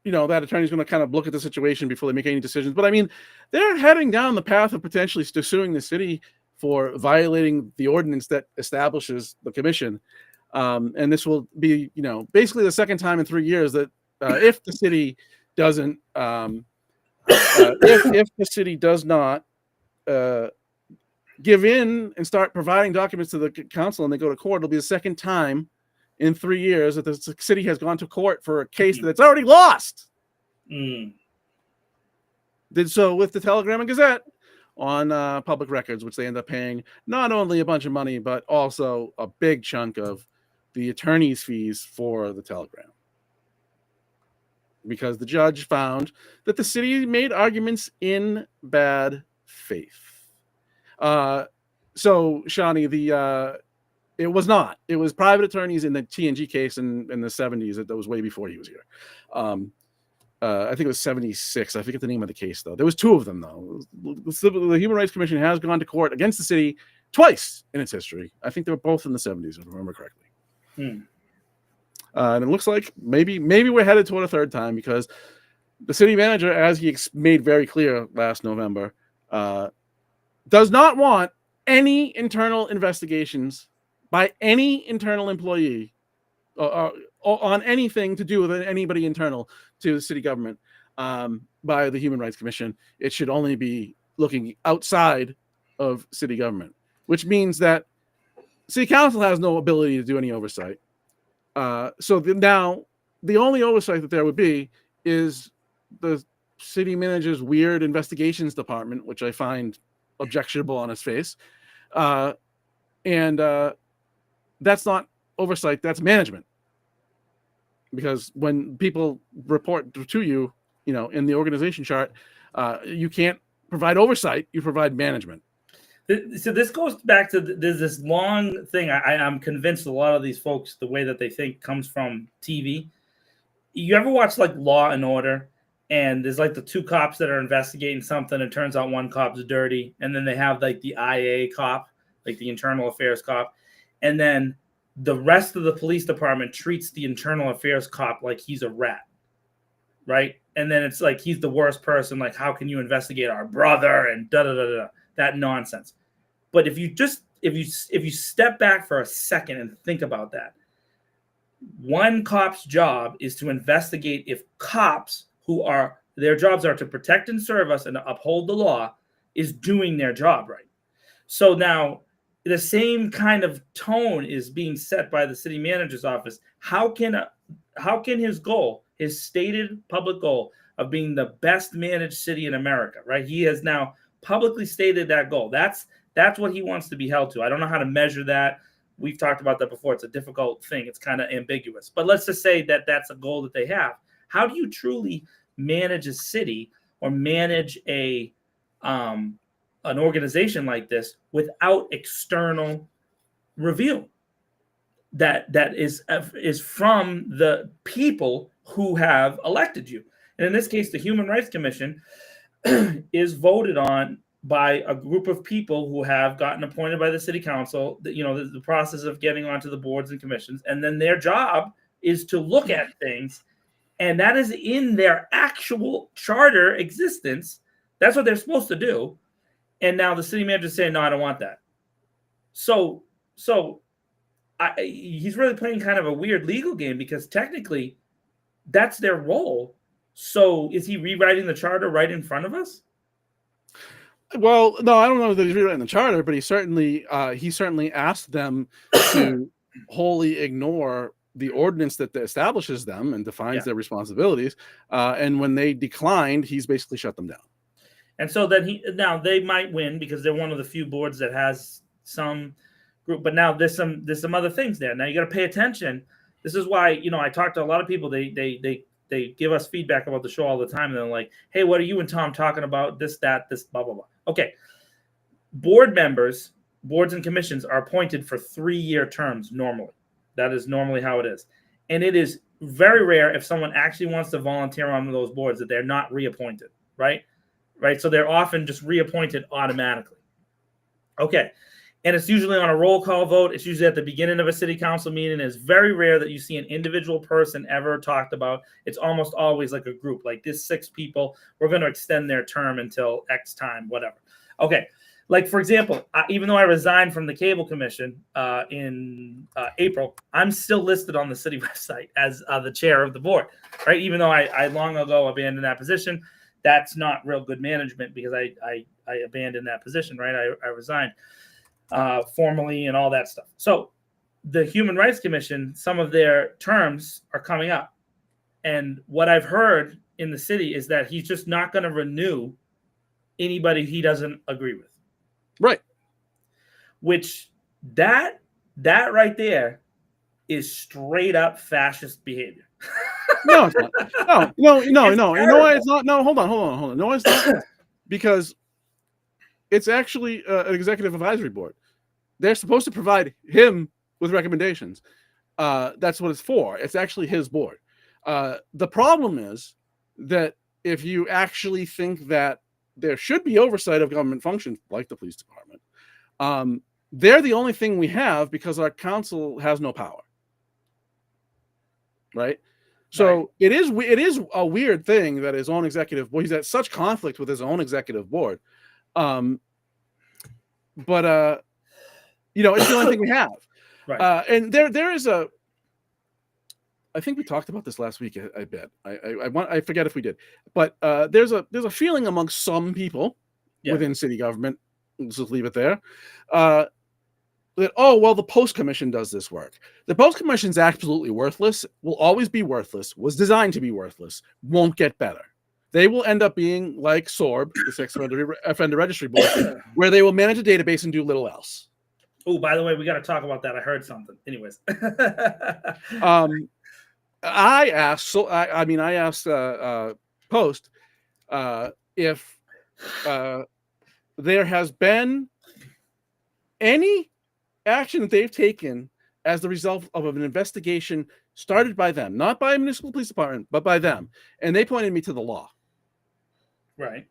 that attorney's going to kind of look at the situation before they make any decisions. But I mean, they're heading down the path of potentially suing the city for violating the ordinance that establishes the commission. And this will be, basically the second time in 3 years that if the city doesn't, if the city does not give in and start providing documents to the council and they go to court, it'll be the second time in 3 years that the city has gone to court for a case that it's already lost. Did so with the Telegram and Gazette on public records, which they end up paying not only a bunch of money, but also a big chunk of the attorney's fees for the Telegram. Because the judge found that the city made arguments in bad faith. So, Shawnee, it was not. It was private attorneys in the TNG case in the 70s. That was way before he was here. I think it was 76. I forget the name of the case, though. There was 2 of them, though. The Human Rights Commission has gone to court against the city twice in its history. I think they were both in the 70s, if I remember correctly. And it looks like maybe we're headed toward a third time, because the city manager, as he made very clear last November, does not want any internal investigations by any internal employee on anything to do with anybody internal to the city government by the Human Rights Commission. It should only be looking outside of city government, which means that city council has no ability to do any oversight. So now the only oversight that there would be is the city manager's weird investigations department, which I find objectionable on its face. And that's not oversight, that's management. Because when people report to you, in the organization chart, you can't provide oversight, you provide management. So this goes back to there's this long thing. I'm convinced a lot of these folks, the way that they think comes from TV. You ever watch like Law and Order, and there's like the 2 cops that are investigating something, and it turns out one cop's dirty, and then they have like the IA cop, like the internal affairs cop, and then the rest of the police department treats the internal affairs cop like he's a rat, right? And then it's like he's the worst person. Like, how can you investigate our brother and that nonsense? But if you step back for a second and think about that, one cop's job is to investigate if cops their jobs are to protect and serve us and to uphold the law is doing their job right. So now the same kind of tone is being set by the city manager's office. How can his stated public goal of being the best managed city in America, right? He has now publicly stated that goal. That's what he wants to be held to. I don't know how to measure that. We've talked about that before. It's a difficult thing. It's kind of ambiguous. But let's just say that that's a goal that they have. How do you truly manage a city or manage an organization like this without external review that is from the people who have elected you? And in this case, the Human Rights Commission is voted on by a group of people who have gotten appointed by the city council, the process of getting onto the boards and commissions. And then their job is to look at things. And that is in their actual charter existence. That's what they're supposed to do. And now the city manager is saying, no, I don't want that. So he's really playing kind of a weird legal game, because technically that's their role. So is he rewriting the charter right in front of us? Well, no, I don't know that he's rewriting the charter, but he certainly asked them to wholly ignore the ordinance that establishes them and defines their responsibilities. And when they declined, he's basically shut them down. And so then they might win because they're one of the few boards that has some group. But now there's some other things there. Now you got to pay attention. This is why I talked to a lot of people. They they give us feedback about the show all the time. And they're like, hey, what are you and Tom talking about? This, that, this, blah, blah, blah. Okay. Board members, boards and commissions are appointed for 3-year terms normally. That is normally how it is. And it is very rare if someone actually wants to volunteer on those boards that they're not reappointed, right? Right. So they're often just reappointed automatically. Okay. And it's usually on a roll call vote. It's usually at the beginning of a city council meeting. It's very rare that you see an individual person ever talked about. It's almost always like a group, like this 6 people, we're going to extend their term until X time, whatever. Okay. Like, for example, even though I resigned from the cable commission in April, I'm still listed on the city website as the chair of the board, right? Even though I long ago abandoned that position, that's not real good management because I abandoned that position, right? I resigned formally and all that stuff. So the Human Rights Commission, some of their terms are coming up. And what I've heard in the city is that he's just not going to renew anybody he doesn't agree with. Right. Which that right there is straight up fascist behavior. No, it's not. No. You know why it's not? No, hold on. No, it's not. Because it's actually an executive advisory board. They're supposed to provide him with recommendations. That's what it's for. It's actually his board. The problem is that if you actually think that there should be oversight of government functions like the police department, they're the only thing we have because our council has no power. Right? So right. It is a weird thing that his own executive board, he's at such conflict with his own executive board. But it's the only thing we have. Right. And there is I think we talked about this last week. I bet I forget if we did, but there's a feeling among some people within city government. Let's just leave it there. That the post commission does this work. The post commission is absolutely worthless. Will always be worthless. Was designed to be worthless. Won't get better. They will end up being like SORB, the Sex Offender Registry Board, where they will manage a database and do little else. Oh, by the way, we got to talk about that. I heard something. Anyways. I asked Post if there has been any action that they've taken as the result of an investigation started by them, not by a municipal police department, but by them. And they pointed me to the law. Right.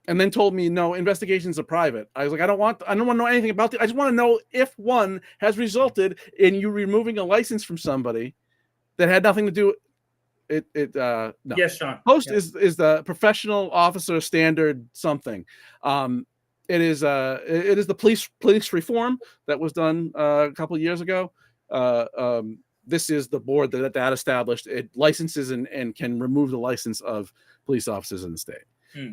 And then told me, no, investigations are private. I was like, I don't want to know anything about it. I just want to know if one has resulted in you removing a license from somebody that had nothing to do with it. No. Yes, Sean. Post is the professional officer standard something. It is the police reform that was done a couple of years ago. This is the board that established it licenses and can remove the license of police officers in the state.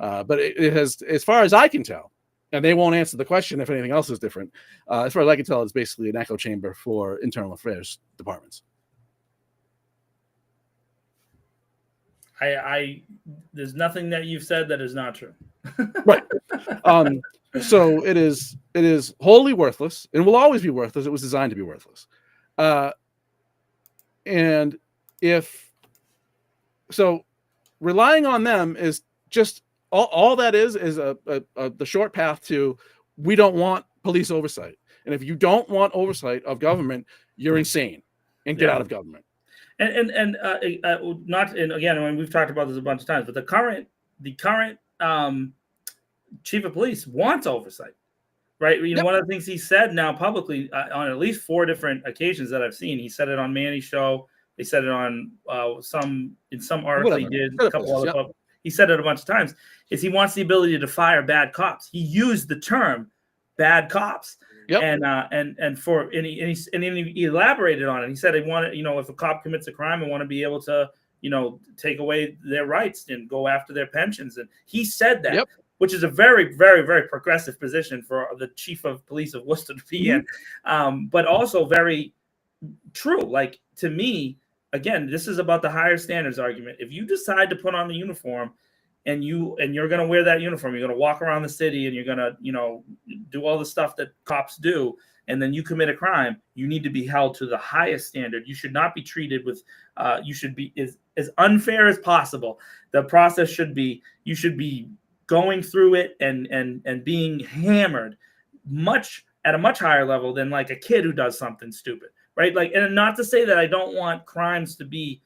But it has, as far as I can tell, and they won't answer the question if anything else is different. As far as I can tell, it's basically an echo chamber for internal affairs departments. There's nothing that you've said that is not true. Right. So it is wholly worthless and will always be worthless. It was designed to be worthless. And if so, relying on them is just all that is the short path to we don't want police oversight. And if you don't want oversight of government, you're insane and get out of government. And again, when we've talked about this a bunch of times, but the current chief of police wants oversight, right? One of the things he said now publicly on at least 4 different occasions that I've seen. He said it on Manny's show. They said it on some article he did. A couple other. He said it a bunch of times. Is he wants the ability to fire bad cops. He used the term "bad cops." Yep. And he elaborated on it. He said he wanted, if a cop commits a crime, I want to be able to, take away their rights and go after their pensions. And he said that, which is a very, very, very progressive position for the chief of police of Worcester to be in, but also very true. Like, to me, again, this is about the higher standards argument. If you decide to put on the uniform and you're going to wear that uniform, you're going to walk around the city and you're going to, do all the stuff that cops do, and then you commit a crime, you need to be held to the highest standard. You should not be treated with, you should be as unfair as possible. The process should be, you should be going through it and being hammered at a much higher level than like a kid who does something stupid, right? Like, and not to say that I don't want crimes to be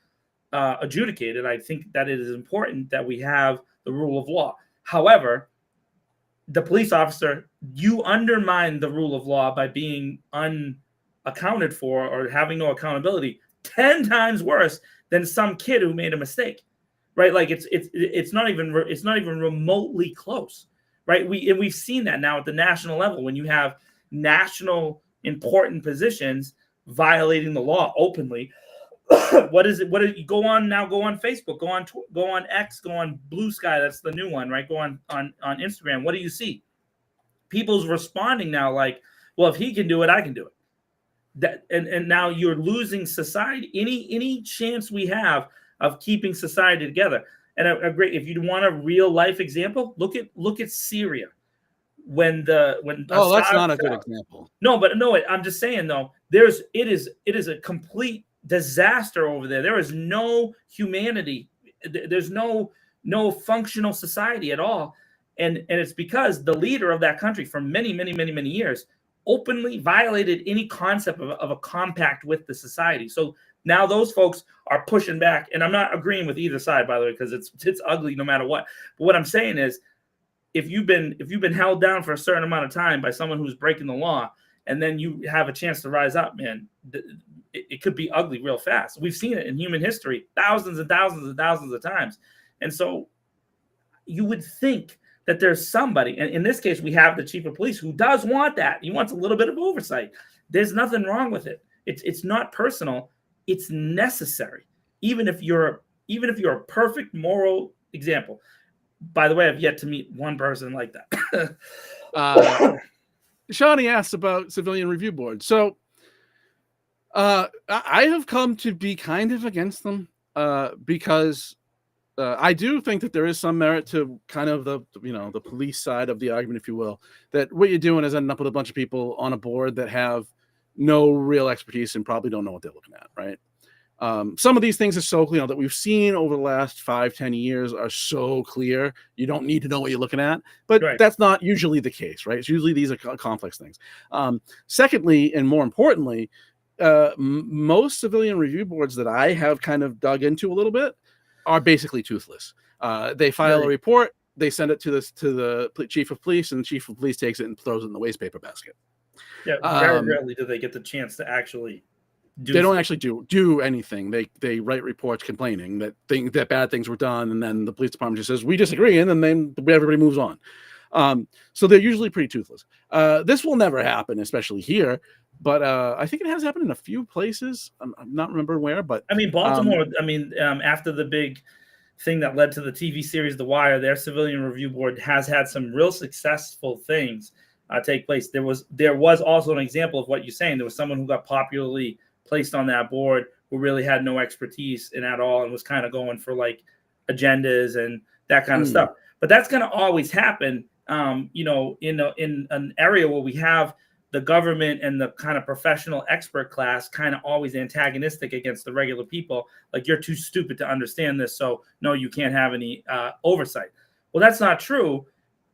adjudicated. I think that it is important that we have the rule of law. However, the police officer, you undermine the rule of law by being unaccounted for or having no accountability 10 times worse than some kid who made a mistake, right? Like it's not even remotely close, right? We've seen that now at the national level when you have national important positions violating the law openly. What is it? Go on Facebook, go on X, go on Blue Sky. That's the new one, right? Go on Instagram. What do you see? People's responding now like, well, if he can do it, I can do it. That and now you're losing society, any chance we have of keeping society together. And if you want a real life example, look at Syria. That's not a good example. No, I'm just saying though, it is a complete disaster over there. There is no humanity. There's no functional society at all. And it's because the leader of that country for many years openly violated any concept of a compact with the society. So now those folks are pushing back, and I'm not agreeing with either side, by the way, because it's ugly no matter what. But what I'm saying is, if you've been held down for a certain amount of time by someone who's breaking the law, and then you have a chance to rise up, man, it could be ugly real fast. We've seen it in human history thousands and thousands and thousands of times. And so you would think that there's somebody, and in this case, we have the chief of police who does want that. He wants a little bit of oversight. There's nothing wrong with it. It's not personal. It's necessary. Even if you're a perfect moral example. By the way, I've yet to meet one person like that. Shawnee asked about civilian review boards. So I have come to be kind of against them because I do think that there is some merit to kind of the police side of the argument, if you will, that what you're doing is ending up with a bunch of people on a board that have no real expertise and probably don't know what they're looking at, right? Some of these things are so clear that we've seen over the last 5-10 years are so clear. You don't need to know what you're looking at, but right. That's not usually the case, right? It's usually these are complex things. Secondly, and more importantly, most civilian review boards that I have kind of dug into a little bit are basically toothless. They file a report, they send it to the chief of police, and the chief of police takes it and throws it in the waste paper basket. Yeah, very rarely do they get the chance to actually don't actually do anything. They write reports complaining that bad things were done, and then the police department just says we disagree, and then everybody moves on. So they're usually pretty toothless. This will never happen, especially here. But I think it has happened in a few places. I'm not remembering where, but I mean, Baltimore. After the big thing that led to the TV series The Wire, their civilian review board has had some real successful things take place. There was also an example of what you're saying. There was someone who got popularly placed on that board who really had no expertise in at all and was kind of going for like agendas and that kind of stuff. But that's going to always happen, in an area where we have the government and the kind of professional expert class kind of always antagonistic against the regular people. Like, you're too stupid to understand this, so no, you can't have any oversight. Well, that's not true.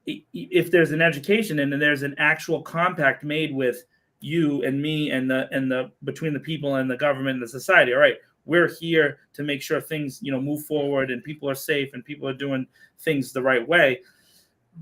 If there's an education and there's an actual compact made with you and me and the between the people and the government and the society. All right, we're here to make sure things move forward and people are safe and people are doing things the right way.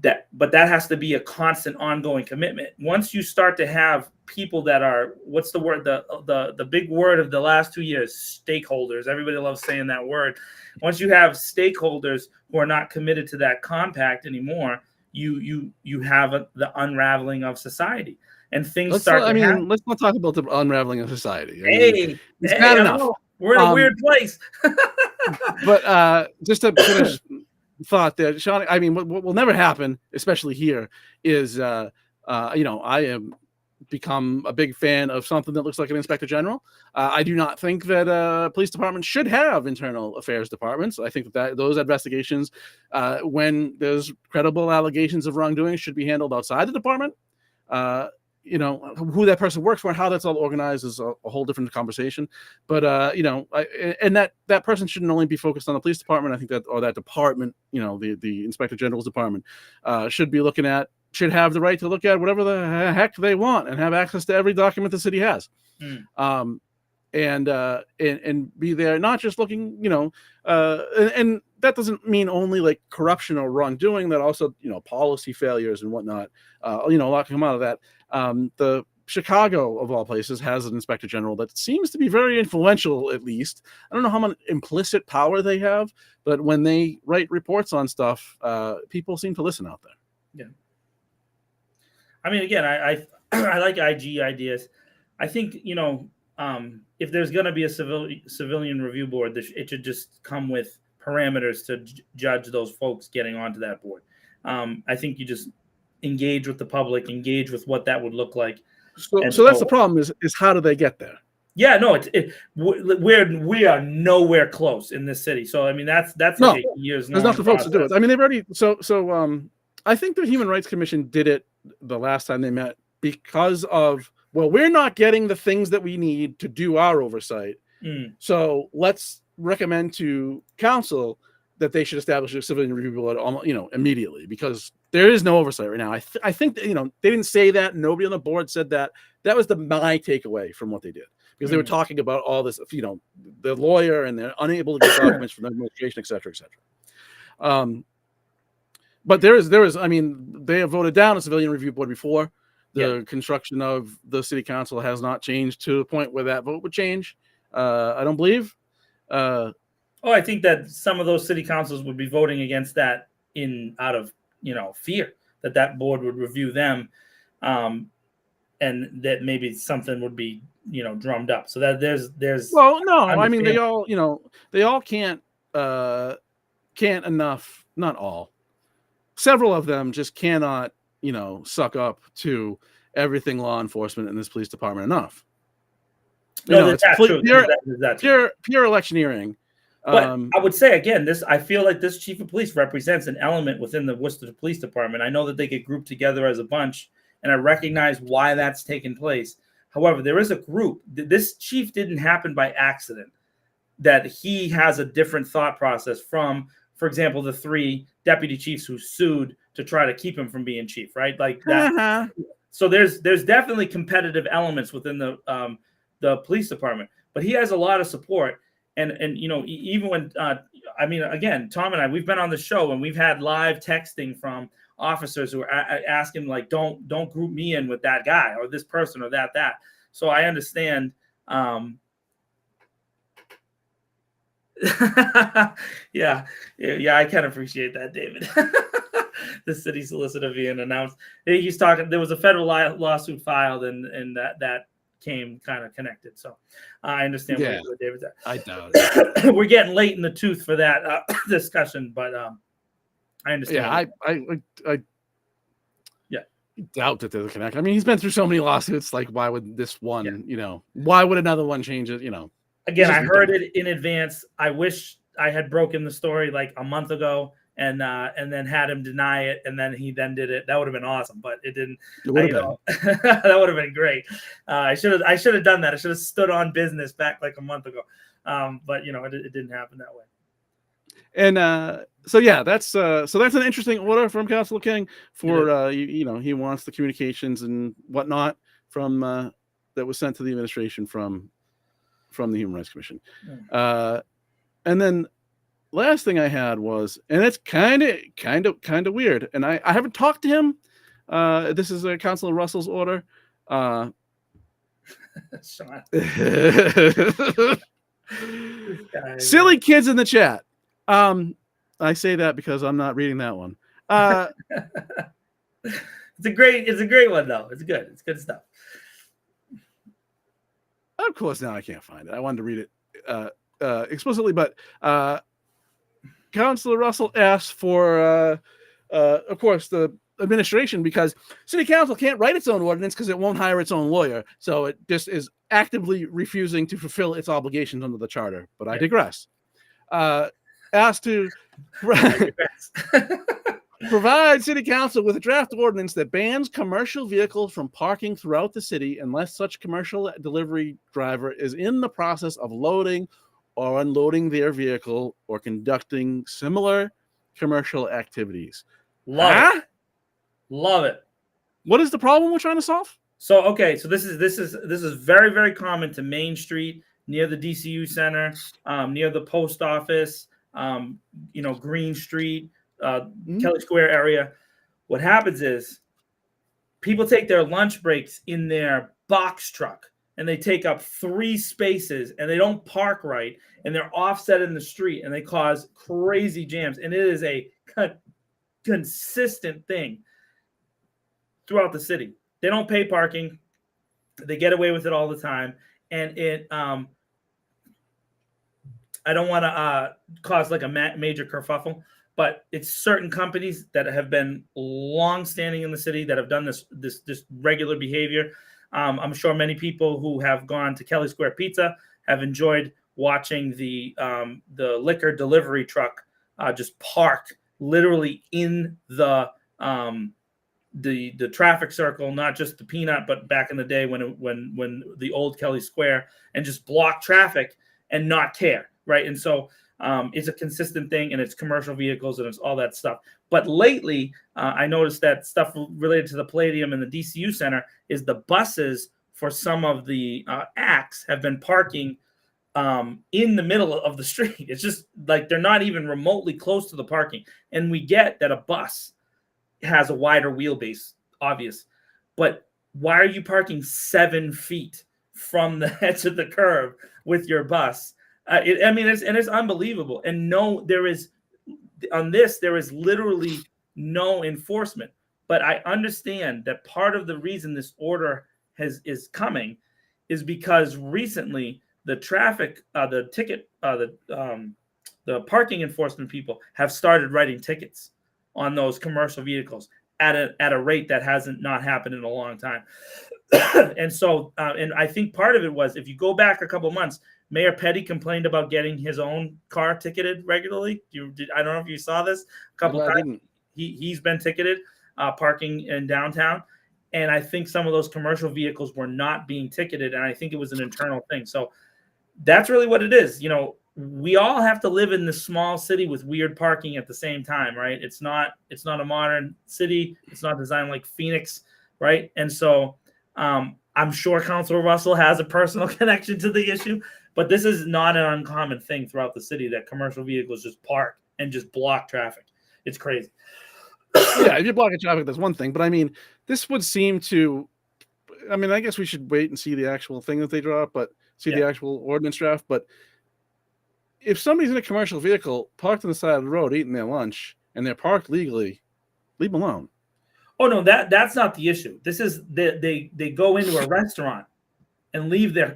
But that has to be a constant, ongoing commitment. Once you start to have people that are, what's the word, the big word of the last 2 years, stakeholders. Everybody loves saying that word. Once you have stakeholders who are not committed to that compact anymore, you have the unraveling of society. And things let's not talk about the unraveling of society. It's bad enough. We're in a weird place. But just to finish thought there, Sean, I mean, what will never happen, especially here, is I am become a big fan of something that looks like an inspector general. I do not think that police departments should have internal affairs departments. I think that those investigations, when there's credible allegations of wrongdoing, should be handled outside the department. who that person works for and how that's all organized is a whole different conversation. But and that person shouldn't only be focused on the police department. I think that department, the Inspector General's department, should have the right to look at whatever the heck they want and have access to every document the city has. And be there, not just looking, and that doesn't mean only like corruption or wrongdoing. That also, policy failures and whatnot. A lot can come out of that. The Chicago, of all places, has an inspector general that seems to be very influential. At least I don't know how much implicit power they have, but when they write reports on stuff, people seem to listen out there. Yeah. I mean, again, I like IG ideas. I think if there's going to be a civilian review board, it should just come with parameters to judge those folks getting onto that board. I think you just engage with the public, engage with what that would look like. So that's the problem is how do they get there? Yeah, no, we are nowhere close in this city. So I mean that's like a years long. There's not the folks to do it. I mean they've already I think the Human Rights Commission did it the last time they met because of we're not getting the things that we need to do our oversight. So let's recommend to council that they should establish a civilian review board, immediately, because there is no oversight right now. I think that, they didn't say that. Nobody on the board said that. That was my takeaway from what they did, because they were talking about all this, the lawyer, and they're unable to get documents from the administration, et cetera, et cetera. But there is, they have voted down a civilian review board before. The construction of the city council has not changed to the point where that vote would change. I don't believe. I think that some of those city councils would be voting against that out of fear that board would review them, and that maybe something would be drummed up. So that there's well, no, I mean they all can't enough. Not all. Several of them just cannot suck up to everything law enforcement in this police department enough. It's pure electioneering. But I would say again, I feel like this chief of police represents an element within the Worcester Police Department. I know that they get grouped together as a bunch, and I recognize why that's taken place. However, there is a group. This chief didn't happen by accident. That he has a different thought process from, for example, the 3 deputy chiefs who sued to try to keep him from being chief, right? Like that. So there's definitely competitive elements within the police department, but he has a lot of support. And even when again, Tom and I, we've been on the show and we've had live texting from officers who are asking like, don't group me in with that guy or this person or that. So I understand. Yeah, I can appreciate that, David. The city solicitor being announced. He's talking. There was a federal lawsuit filed, and that came kind of connected. So I understand what David's at. I doubt it. We're getting late in the tooth for that discussion, but I understand. I doubt that there's a connection. I mean, he's been through so many lawsuits. Like, why would this one? Why would another one change it? Again, I heard it in advance. I wish I had broken the story like a month ago, and then had him deny it, and then he did it. That would have been awesome, but it didn't. That would have been great. I should have done that. I should have stood on business back like a month ago. But it didn't happen that way. And that's an interesting order from Councilor King for he wants the communications and whatnot from that was sent to the administration from the Human Rights Commission. And then last thing I had was, and it's kind of weird, and I haven't talked to him. This is Councilor Russell's order. Silly kids in the chat. I say that because I'm not reading that one. It's a great one though. It's good. It's good stuff. Of course, now I can't find it. I wanted to read it explicitly, but Councilor Russell asked for, of course, the administration, because City Council can't write its own ordinance because it won't hire its own lawyer. So it just is actively refusing to fulfill its obligations under the charter. But I digress. Asked to Provide City Council with a draft ordinance that bans commercial vehicles from parking throughout the city unless such commercial delivery driver is in the process of loading or unloading their vehicle or conducting similar commercial activities. Love it. Love it. What is the problem we're trying to solve? So okay, so this is very, very common to Main Street, near the DCU Center, near the post office, Green Street, Kelly Square area. What happens is people take their lunch breaks in their box truck and they take up 3 spaces and they don't park right and they're offset in the street and they cause crazy jams. And it is a consistent thing throughout the city. They don't pay parking. They get away with it all the time. And it, I don't want to cause like a major kerfuffle, but it's certain companies that have been long-standing in the city that have done this regular behavior. I'm sure many people who have gone to Kelly Square Pizza have enjoyed watching the liquor delivery truck just park literally in the traffic circle, not just the Peanut, but back in the day when the old Kelly Square, and just block traffic and not care, right? And so it's a consistent thing, and it's commercial vehicles and it's all that stuff. But lately, I noticed that stuff related to the Palladium and the DCU Center is the buses for some of the acts have been parking in the middle of the street. It's just like they're not even remotely close to the parking. And we get that a bus has a wider wheelbase, obvious, but why are you parking 7 feet from the edge of the curb with your bus? It's unbelievable. And no, there is literally no enforcement. But I understand that part of the reason this order is coming is because recently the parking enforcement people have started writing tickets on those commercial vehicles at a rate that hasn't not happened in a long time. And so, and I think part of it was, if you go back a couple months, Mayor Petty complained about getting his own car ticketed regularly. I don't know if you saw this a couple times. He's been ticketed parking in downtown. And I think some of those commercial vehicles were not being ticketed. And I think it was an internal thing. So that's really what it is. We all have to live in this small city with weird parking at the same time, right? It's not a modern city. It's not designed like Phoenix, right? And so I'm sure Councilor Russell has a personal connection to the issue, but this is not an uncommon thing throughout the city that commercial vehicles just park and just block traffic. It's crazy. Yeah, if you're blocking traffic, that's one thing. But I mean, this would seem to, I guess we should wait and see the actual thing that they drop, but the actual ordinance draft. But if somebody's in a commercial vehicle parked on the side of the road eating their lunch and they're parked legally, leave them alone. Oh no, that's not the issue. This is they go into a restaurant and leave their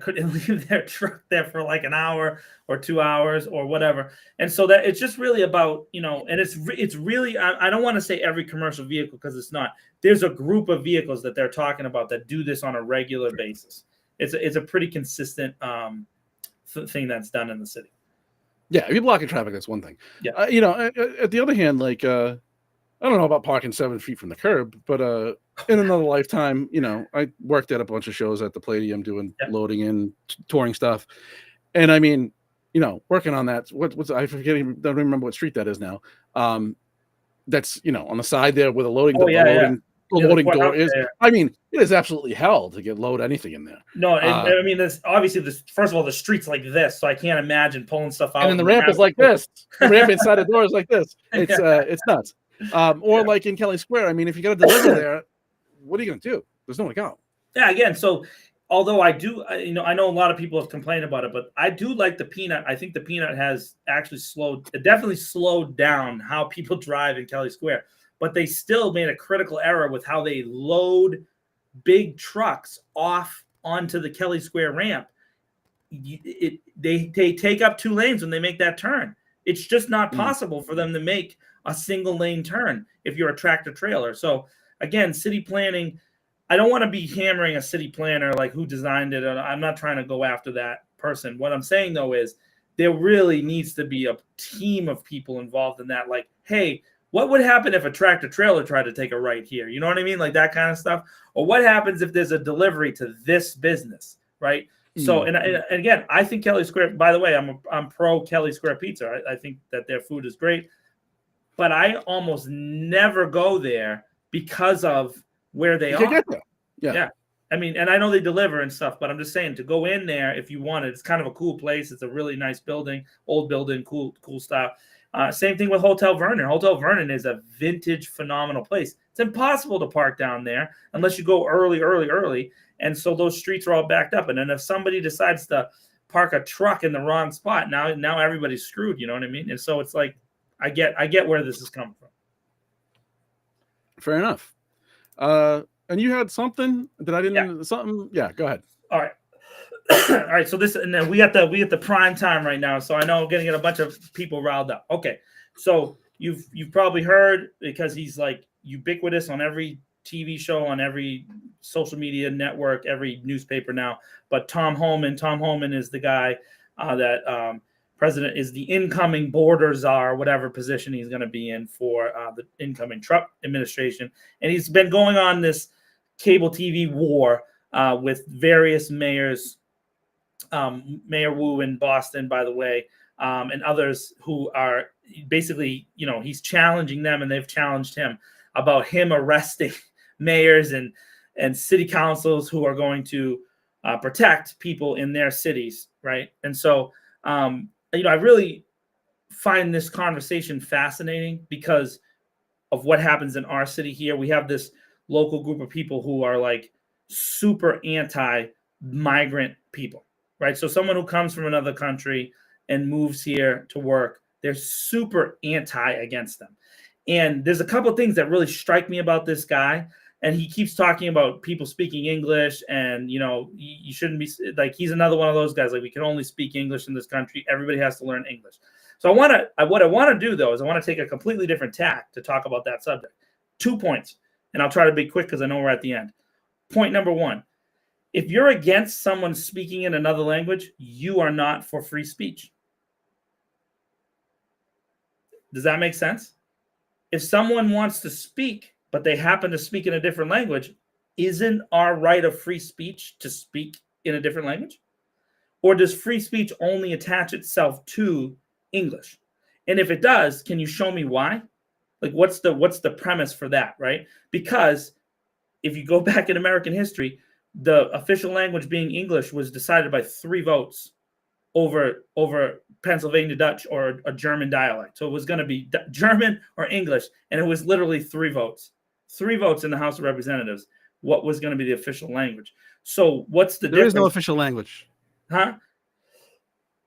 truck there for like an hour or 2 hours or whatever. And so that it's just really about, and it's really, I don't want to say every commercial vehicle, because it's not. There's a group of vehicles that they're talking about that do this on a regular basis. It's a pretty consistent thing that's done in the city. Yeah, if you're blocking traffic, that's one thing. Yeah. At the other hand, like, I don't know about parking 7 feet from the curb, but in another lifetime, I worked at a bunch of shows at the Palladium doing loading and touring stuff. And I mean, working on that, what's I don't remember what street that is now. That's, on the side there where the loading door is. There. I mean, it is absolutely hell to load anything in there. No, there's obviously first of all, the street's like this, so I can't imagine pulling stuff out. And then the ramp is like this. The ramp inside the door is like this. It's nuts. Like in Kelly Square, if you got to deliver there, what are you going to do? There's nowhere to go. Yeah, again, so although I do, I know a lot of people have complained about it, but I do like the Peanut. I think the Peanut has actually definitely slowed down how people drive in Kelly Square, but they still made a critical error with how they load big trucks off onto the Kelly Square ramp. They take up 2 lanes when they make that turn. It's just not possible for them to make a single lane turn if you're a tractor trailer. So again, city planning, I don't want to be hammering a city planner like who designed it. I'm not trying to go after that person. What I'm saying though is there really needs to be a team of people involved in that. Like, hey, What would happen if a tractor trailer tried to take a right here? You know what I mean? Like that kind of stuff. Or what happens if there's a delivery to this business, right? So, and again, I think Kelly Square, by the way, I'm pro Kelly Square Pizza. I think that their food is great, but I almost never go there because of where they are. Yeah. I mean, and I know they deliver and stuff, but I'm just saying to go in there if you want it. It's kind of a cool place. It's a really nice building, old building, cool style. Same thing with Hotel Vernon. Hotel Vernon is a vintage, phenomenal place. It's impossible to park down there unless you go early. And so those streets are all backed up. And then if somebody decides to park a truck in the wrong spot, now everybody's screwed. You know what I mean? And so it's like, I get where this is coming from. Fair enough. And you had something that I didn't. Something. Yeah. Go ahead. All right. All right. So and then we got the prime time right now. So I know I'm getting a bunch of people riled up. Okay. So you've probably heard, because he's like ubiquitous on every TV show, on every social media network, every newspaper now. But Tom Homan is the guy that president is the incoming border czar, whatever position he's going to be in for the incoming Trump administration. And he's been going on this cable TV war with various mayors, Mayor Wu in Boston, by the way, and others who are basically, he's challenging them and they've challenged him about him arresting mayors and city councils who are going to protect people in their cities, right? And so, I really find this conversation fascinating because of what happens in our city here. We have this local group of people who are like super anti-migrant people, right? So someone who comes from another country and moves here to work, they're super against them. And there's a couple of things that really strike me about this guy. And he keeps talking about people speaking English and, you shouldn't be like, he's another one of those guys. Like, we can only speak English in this country. Everybody has to learn English. So what I want to do though, is I want to take a completely different tack to talk about that subject. 2 points, and I'll try to be quick because I know we're at the end. Point number one, if you're against someone speaking in another language, you are not for free speech. Does that make sense? If someone wants to speak, but they happen to speak in a different language, isn't our right of free speech to speak in a different language? Or does free speech only attach itself to English? And if it does, can you show me why? Like, what's the premise for that, right? Because if you go back in American history, the official language being English was decided by 3 votes over Pennsylvania Dutch or a German dialect. So it was going to be German or English, and it was literally 3 votes. 3 votes in the House of Representatives. What was going to be the official language? So what's the difference? There is no official language. Huh?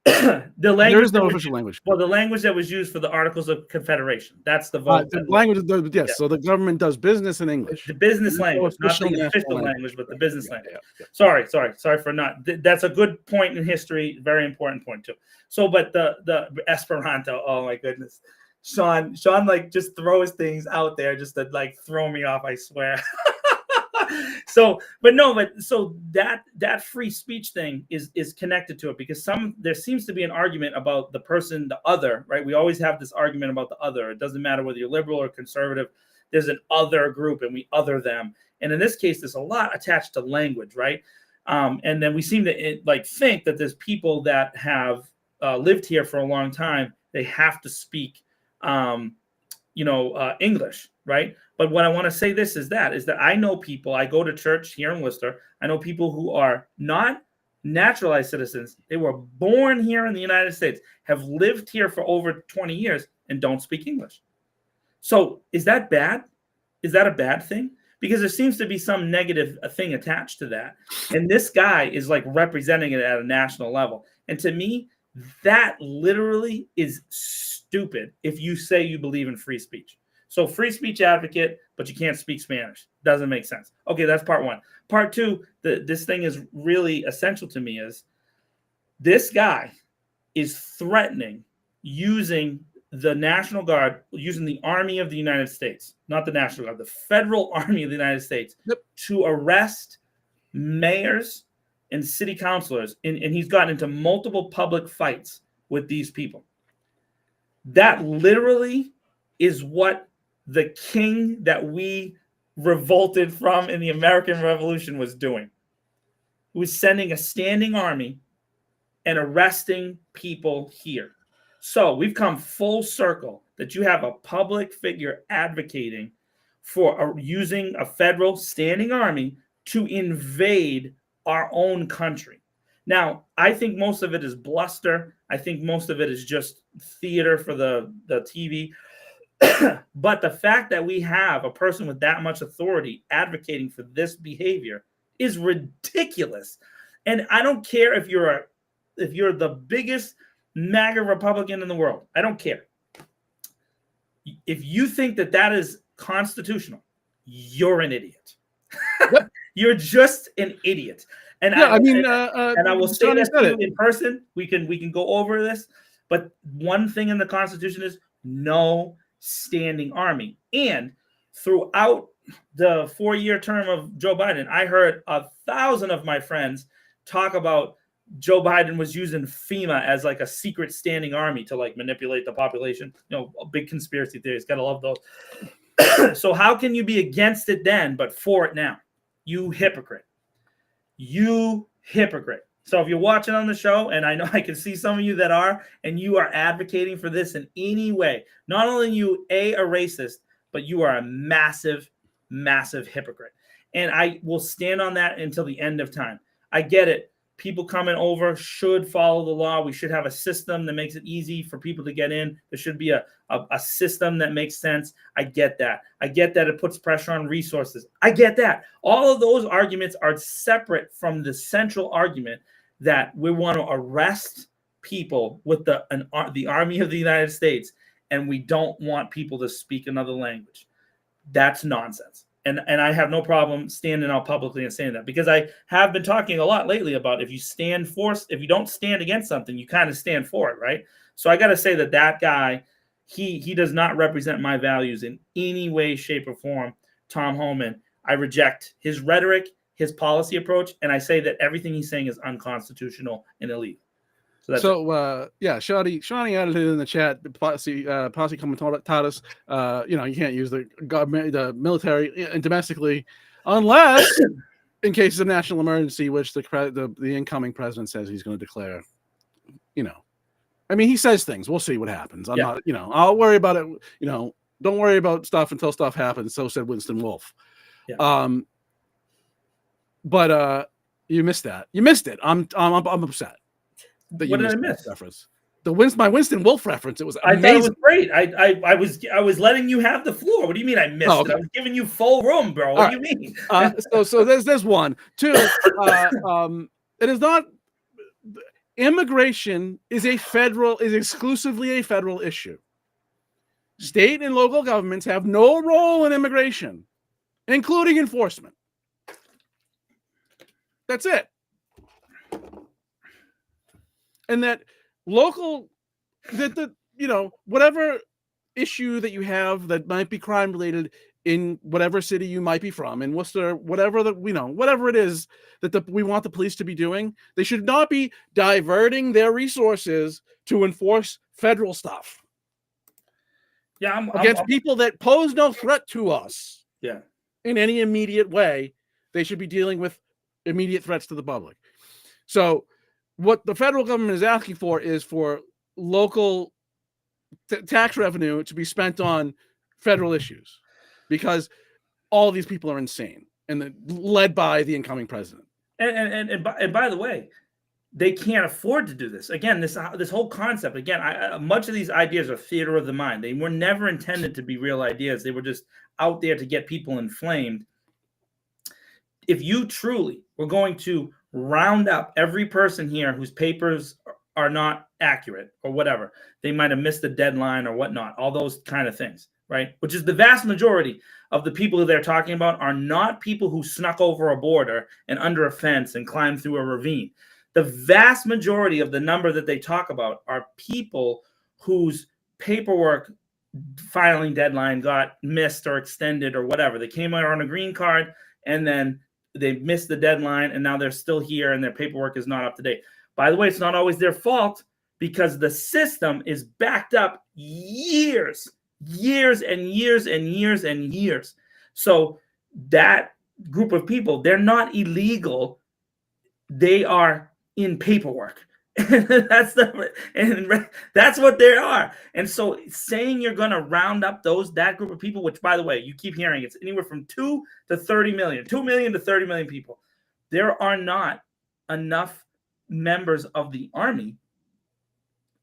The language. There is no official language. Well, the language that was used for the Articles of Confederation. That's the vote. The language, yes. Yeah. So the government does business in English. The business language, not the official language, but the business language. Yeah. Sorry for not. That's a good point in history. Very important point too. So, but the Esperanto. Oh my goodness, Sean like just throws things out there just to like throw me off. I swear. So that free speech thing is connected to it, because there seems to be an argument about the person, the other, right? We always have this argument about the other. It doesn't matter whether you're liberal or conservative. There's an other group and we other them. And in this case, there's a lot attached to language, right? And then we seem to think that there's people that have lived here for a long time. They have to speak, English, right? But what I want to say is that I know people, I go to church here in Worcester. I know people who are not naturalized citizens. They were born here in the United States, have lived here for over 20 years and don't speak English. So is that bad? Is that a bad thing? Because there seems to be some negative thing attached to that. And this guy is like representing it at a national level. And to me, that literally is stupid if you say you believe in free speech. So free speech advocate, but you can't speak Spanish. Doesn't make sense. Okay, that's part one. Part two, this thing is really essential to me, is this guy is threatening using the National Guard, using the Army of the United States, not the National Guard, the Federal Army of the United States, to arrest mayors and city councilors. And he's gotten into multiple public fights with these people. That literally is what the king that we revolted from in the American Revolution was doing. He was sending a standing army and arresting people here. So we've come full circle that you have a public figure advocating for using a federal standing army to invade our own country. Now, I think most of it is bluster. I think most of it is just theater for the TV. But the fact that we have a person with that much authority advocating for this behavior is ridiculous. And I don't care if you're the biggest MAGA Republican in the world. I don't care. If you think that that is constitutional, you're an idiot. Yep. You're just an idiot. And yeah, I will say that to you in person. We can go over this. But one thing in the Constitution is no standing army. And throughout the 4-year term of Joe Biden, I heard 1,000 of my friends talk about Joe Biden was using FEMA as like a secret standing army to like manipulate the population. Big conspiracy theories. Gotta love those. So how can you be against it then, but for it now? You hypocrite. You hypocrite. So if you're watching on the show, and I know I can see some of you that are, and you are advocating for this in any way, not only are you a racist, but you are a massive, massive hypocrite. And I will stand on that until the end of time. I get it. People coming over should follow the law. We should have a system that makes it easy for people to get in. There should be a system that makes sense. I get that. I get that it puts pressure on resources. I get that. All of those arguments are separate from the central argument that we want to arrest people with the Army of the United States, and we don't want people to speak another language. That's nonsense. And I have no problem standing out publicly and saying that, because I have been talking a lot lately about if you don't stand against something, you kind of stand for it, right? So I got to say that guy, he does not represent my values in any way, shape, or form. Tom Homan, I reject his rhetoric, his policy approach, and I say that everything he's saying is unconstitutional and illegal. Shawnee added it in the chat. Posse comitatus. You can't use the government, the military, and domestically, unless in cases of national emergency, which the incoming president says he's going to declare. He says things. We'll see what happens. I'm not. I'll worry about it. Don't worry about stuff until stuff happens. So said Winston Wolfe. Yeah. But you missed that. You missed it. I'm upset. What did I miss? Reference. My Winston Wolfe reference. It was amazing. I thought it was great. I was letting you have the floor. What do you mean I missed it? I was giving you full room, bro. What do you mean? So there's one. Two. It is not. Immigration is exclusively a federal issue. State and local governments have no role in immigration, including enforcement. That's it. And that whatever issue that you have that might be crime related in whatever city you might be from, in Worcester, whatever it is that we want the police to be doing, they should not be diverting their resources to enforce federal stuff. Yeah, against people that pose no threat to us. Yeah, in any immediate way, they should be dealing with immediate threats to the public. So what the federal government is asking for is for local tax revenue to be spent on federal issues, because all these people are insane and led by the incoming president. And by the way, they can't afford to do this. Again, this whole concept. Again, much of these ideas are theater of the mind. They were never intended to be real ideas. They were just out there to get people inflamed. If you truly were going to round up every person here whose papers are not accurate or whatever, they might have missed the deadline or whatnot, all those kind of things, right? Which is the vast majority of the people who they're talking about are not people who snuck over a border and under a fence and climbed through a ravine. The vast majority of the number that they talk about are people whose paperwork filing deadline got missed or extended or whatever. They came out on a green card and then they missed the deadline, and now they're still here and their paperwork is not up to date. By the way, it's not always their fault, because the system is backed up years years and years and years and years. So that group of people, they're not illegal. They are in paperwork. that's what they are. And so saying you're going to round up that group of people, which by the way, you keep hearing it's anywhere from 2 to 30 million, 2 million to 30 million people. There are not enough members of the army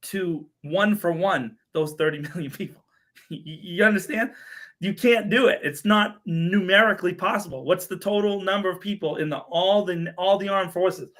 to one for one those 30 million people. You understand? You can't do it. It's not numerically possible. What's the total number of people in all the armed forces?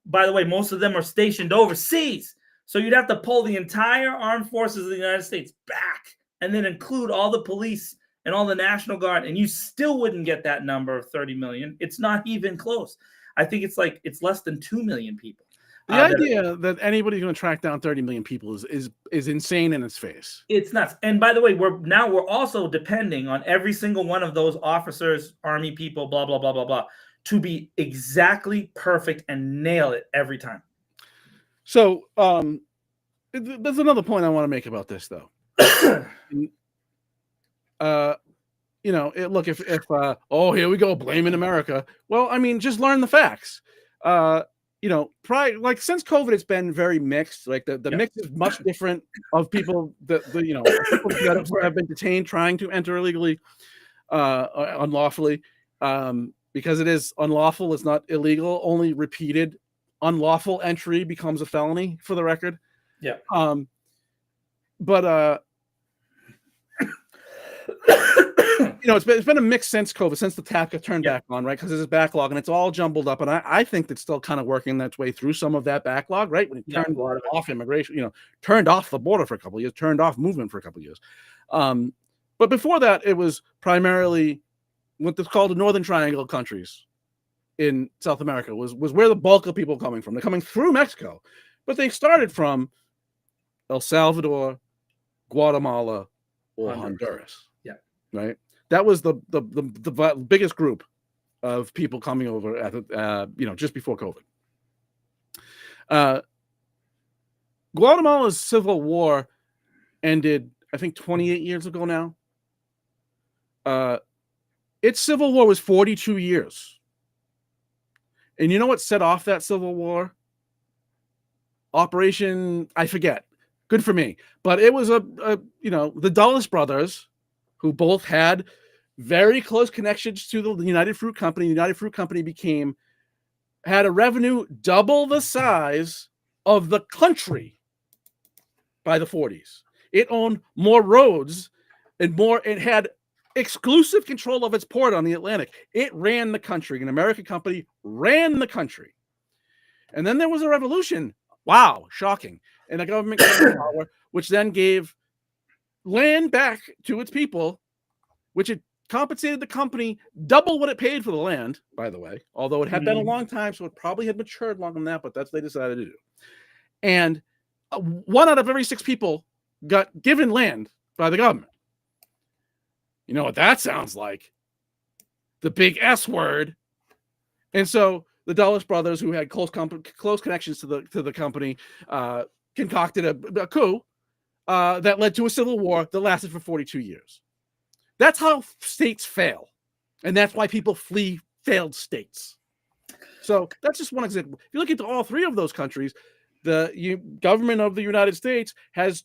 By the way, most of them are stationed overseas. So you'd have to pull the entire armed forces of the United States back and then include all the police and all the National Guard, and you still wouldn't get that number of 30 million. It's not even close. I think it's less than 2 million people. The idea that anybody's going to track down 30 million people is insane in its face. It's nuts. And by the way, we're also depending on every single one of those officers, army people, blah, blah, blah, blah, blah, to be exactly perfect and nail it every time. So there's another point I want to make about this, though. Look, if here we go, blaming America. Well, I mean, just learn the facts. Since COVID, it's been very mixed. Like the mix is much different of people that have been detained trying to enter illegally, unlawfully, because it is unlawful. It's not illegal. Only repeated unlawful entry becomes a felony, for the record. Yeah. It's been a mix since COVID, since the tap got turned back on, right? Because there's a backlog and it's all jumbled up. And I think it's still kind of working its way through some of that backlog, right? When it turned off immigration, turned off the border for a couple of years, turned off movement for a couple of years. But before that, it was primarily what's called the Northern Triangle countries in South America was where the bulk of people are coming from. They're coming through Mexico, but they started from El Salvador, Guatemala, or Honduras. Yeah. Right. That was the biggest group of people coming over at just before COVID. Guatemala's civil war ended, I think, 28 years ago now. Its civil war was 42 years. And you know what set off that civil war? Operation, I forget. Good for me. But it was the Dulles brothers, who both had very close connections to the United Fruit Company. The United Fruit Company had a revenue double the size of the country by the 40s. It owned more roads and it had exclusive control of its port on the Atlantic. It ran the country. An American company ran the country. And then there was a revolution. Wow, shocking. And the government came to power, which then gave land back to its people, which had compensated the company double what it paid for the land, by the way, although it had been a long time, so it probably had matured longer than that, but that's what they decided to do. And 1 out of every 6 people got given land by the government. You know what that sounds like? The big S word. And so the Dulles brothers, who had close connections to the company, concocted a coup that led to a civil war that lasted for 42 years. That's how states fail. And that's why people flee failed states. So that's just one example. If you look into all 3 of those countries, the government of the United States has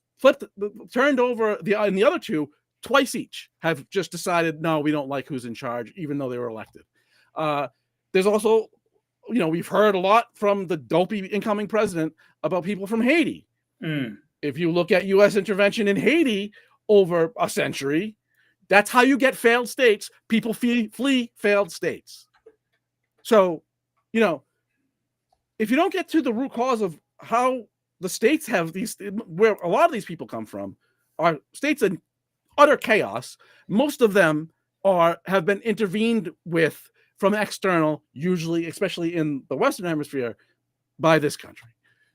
turned over the other 2 twice each, have just decided, no, we don't like who's in charge, even though they were elected. There's also, we've heard a lot from the dopey incoming president about people from Haiti. If you look at U.S. intervention in Haiti over a century, that's how you get failed states. People flee failed states. So, if you don't get to the root cause of how the states have where a lot of these people come from, are states in utter chaos. Most of them have been intervened with from external, usually, especially in the Western Hemisphere, by this country.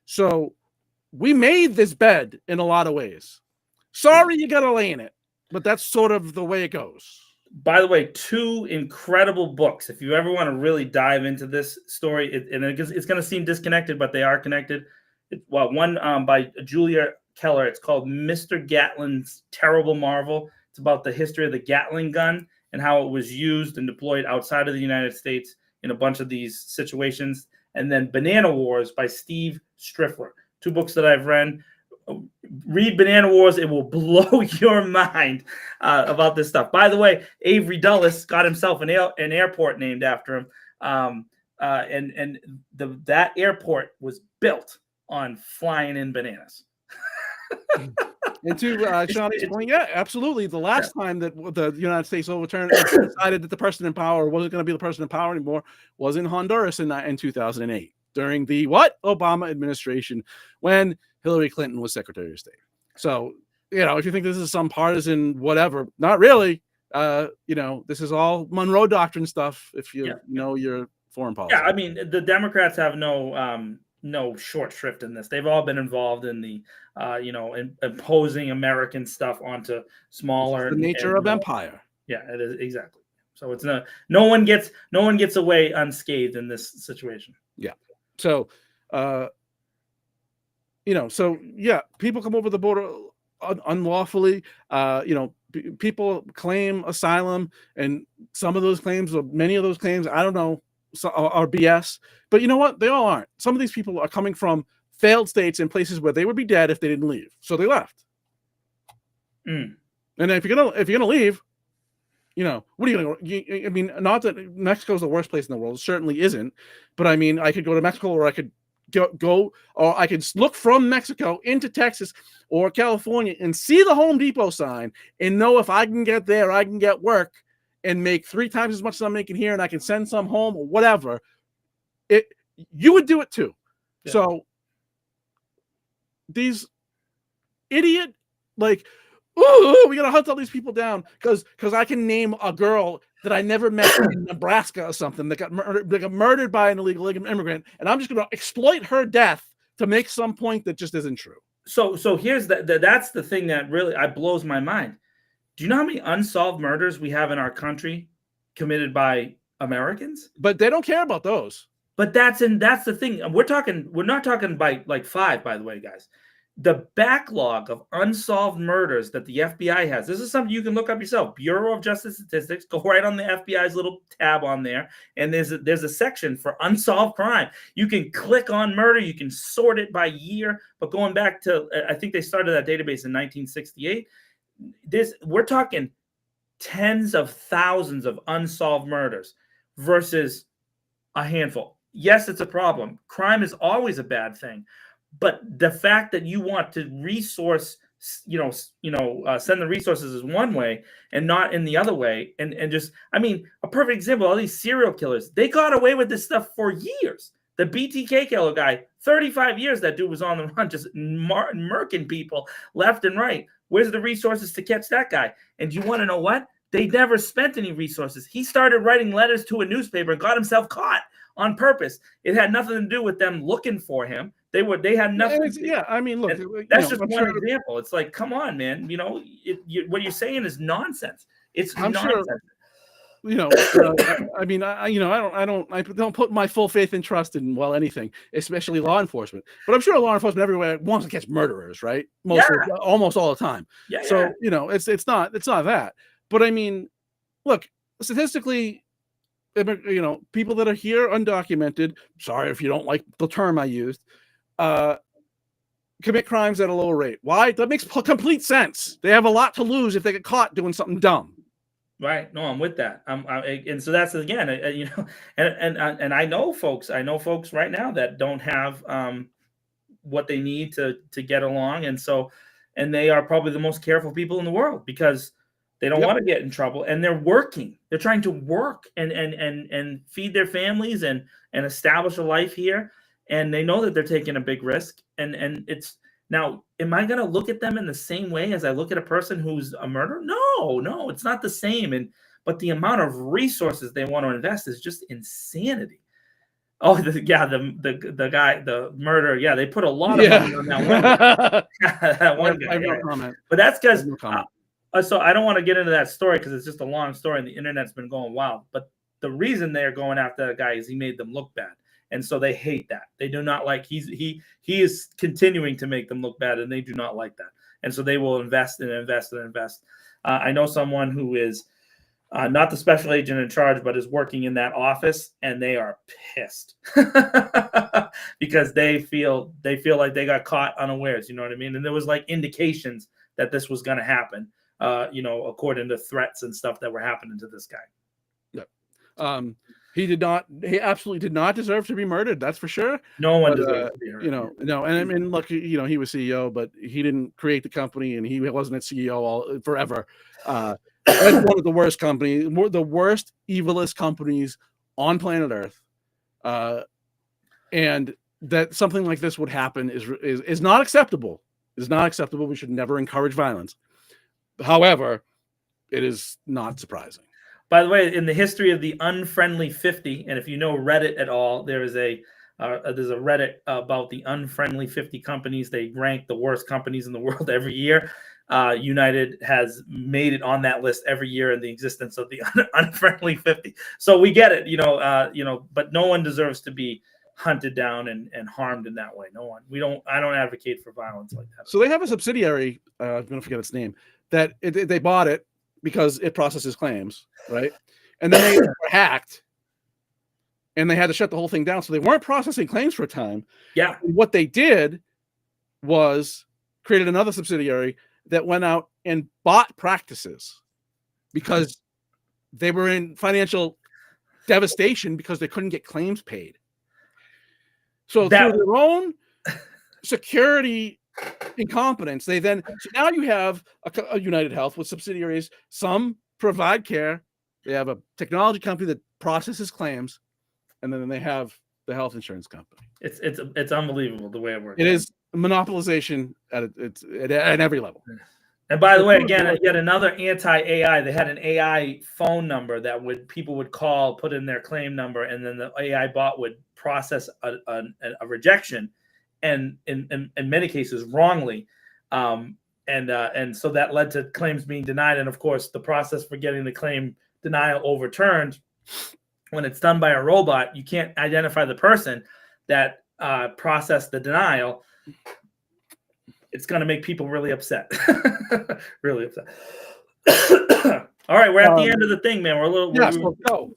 So we made this bed in a lot of ways. Sorry you got to lay in it, but that's sort of the way it goes. By the way, 2 incredible books. If you ever want to really dive into this story, it's going to seem disconnected, but they are connected. One by Julia Keller. It's called Mr. Gatlin's Terrible Marvel. It's about the history of the Gatling gun and how it was used and deployed outside of the United States in a bunch of these situations. And then Banana Wars by Steve Striffler. 2 books that I've read. Read Banana Wars. It will blow your mind about this stuff. By the way, Avery Dulles got himself an airport named after him. That airport was built on flying in bananas. And to Shawnee's point, yeah, absolutely. The last time that the United States overturned and decided that the person in power wasn't going to be the person in power anymore was in Honduras in 2008 during the Obama administration when Hillary Clinton was Secretary of State. So, if you think this is some partisan whatever, not really. This is all Monroe Doctrine stuff if you know your foreign policy. Yeah, I mean, the Democrats have no short shrift in this. They've all been involved in the, imposing American stuff onto smaller. The nature of empire. Yeah, it is exactly. So it's no one gets away unscathed in this situation. Yeah. So, people come over the border unlawfully. People claim asylum, and some of those claims, or many of those claims, I don't know, are BS. But you know what? They all aren't. Some of these people are coming from failed states and places where they would be dead if they didn't leave. So they left. And if you're gonna leave, what are you gonna go? I mean, not that Mexico's the worst place in the world. It certainly isn't. But I mean, I could go to Mexico, or I could go, or I could look from Mexico into Texas or California and see the Home Depot sign and know if I can get there, I can get work and make 3 times as much as I'm making here, and I can send some home or whatever. You would do it too. Yeah. So these idiot, we gotta hunt all these people down because I can name a girl that I never met in Nebraska or something that got murdered by an illegal immigrant, and I'm just gonna exploit her death to make some point that just isn't true. So here's that's the thing that really blows my mind. Do you know how many unsolved murders we have in our country committed by Americans? But they don't care about those. But that's the thing. We're not talking by 5, by the way, guys. The backlog of unsolved murders that the FBI has. This is something you can look up yourself. Bureau of Justice Statistics. Go right on the FBI's little tab on there, and there's a section for unsolved crime. You can click on murder. You can sort it by year. But going back to, I think they started that database in 1968. We're talking tens of thousands of unsolved murders versus a handful. Yes, it's a problem. Crime is always a bad thing. But the fact that you want to resource, send the resources is one way and not in the other way. And just, I mean, a perfect example, all these serial killers, they got away with this stuff for years. The BTK killer guy, 35 years that dude was on the run, just murking people left and right. Where's the resources to catch that guy? And you want to know what? They never spent any resources. He started writing letters to a newspaper and got himself caught on purpose. It had nothing to do with them looking for him. They had nothing. Yeah, I mean, look, that's just one example. It's like, come on, man. What you're saying is nonsense. It's nonsense. I mean, I don't put my full faith and trust in anything, especially law enforcement. But I'm sure law enforcement everywhere wants to catch murderers, right? Almost all the time. Yeah. So it's not that. But I mean, look, statistically, people that are here undocumented. Sorry if you don't like the term I used. Commit crimes at a lower rate. Why? That makes complete sense. They have a lot to lose if they get caught doing something dumb. Right. No, I'm with that. And so that's again, and I know folks right now that don't have what they need to get along, and they are probably the most careful people in the world because they don't want to get in trouble, and they're working. They're trying to work and feed their families and establish a life here. And they know that they're taking a big risk. And it's now, am I going to look at them in the same way as I look at a person who's a murderer? No, it's not the same. But the amount of resources they want to invest is just insanity. Oh, the guy, the murderer. Yeah, they put a lot of money on that one guy. That one guy. No comment. But that's because, so I don't want to get into that story because it's just a long story and the internet's been going wild. But the reason they're going after that guy is he made them look bad. And so they hate that. They do not like he is continuing to make them look bad, and they do not like that. And so they will invest and invest and invest. I know someone who is not the special agent in charge, but is working in that office, and they are pissed because they feel like they got caught unawares. You know what I mean? And there was like indications that this was going to happen, according to threats and stuff that were happening to this guy. Yep. He absolutely did not deserve to be murdered. That's for sure. No one deserves to be hurt. No. And I mean, look, he was CEO, but he didn't create the company, and he wasn't a CEO forever. That's one of the worst companies, the worst, evilest companies on planet Earth. And that something like this would happen is not acceptable. It is not acceptable. We should never encourage violence. However, it is not surprising. By the way, in the history of the Unfriendly 50, and if you know Reddit at all, there's a Reddit about the Unfriendly 50 companies. They rank the worst companies in the world every year. United has made it on that list every year in the existence of the Unfriendly 50. So we get it, but no one deserves to be hunted down and harmed in that way. No one. I don't advocate for violence like that. So they have a subsidiary, I'm going to forget its name, that they bought it because it processes claims, right? And then they were hacked, and they had to shut the whole thing down. So they weren't processing claims for a time. Yeah. And what they did was created another subsidiary that went out and bought practices because they were in financial devastation because they couldn't get claims paid. So through their own security incompetence, so now you have a United Health with subsidiaries. Some provide care. They have a technology company that processes claims, and then they have the health insurance company. It's unbelievable the way it works. It is monopolization at every level. And by the way, again, yet another anti-AI. They had an AI phone number that people would call, put in their claim number, and then the AI bot would process a rejection, and in many cases wrongly, and so that led to claims being denied. And of course, the process for getting the claim denial overturned, when it's done by a robot, you can't identify the person that processed the denial. It's going to make people really upset. Really upset. All right, we're at the end of the thing, man. We're a little. Yes. So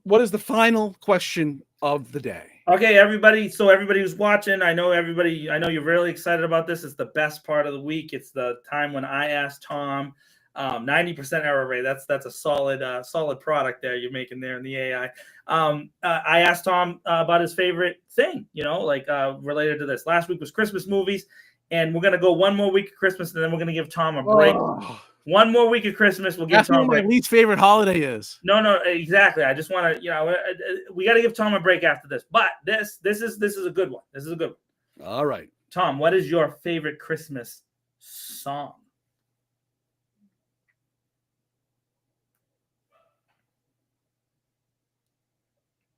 what is the final question of the day? Okay, everybody. So everybody who's watching, I know you're really excited about this. It's the best part of the week. It's the time when I asked Tom. 90% error rate. That's a solid product there you're making there in the AI. I asked Tom about his favorite thing, related to this. Last week was Christmas movies, and we're gonna go one more week of Christmas, and then we're gonna give Tom a break. One more week of Christmas, we'll give Tom a break. My least favorite holiday is. No, exactly. I just want to, we got to give Tom a break after this. But this is a good one. This is a good one. All right, Tom, what is your favorite Christmas song?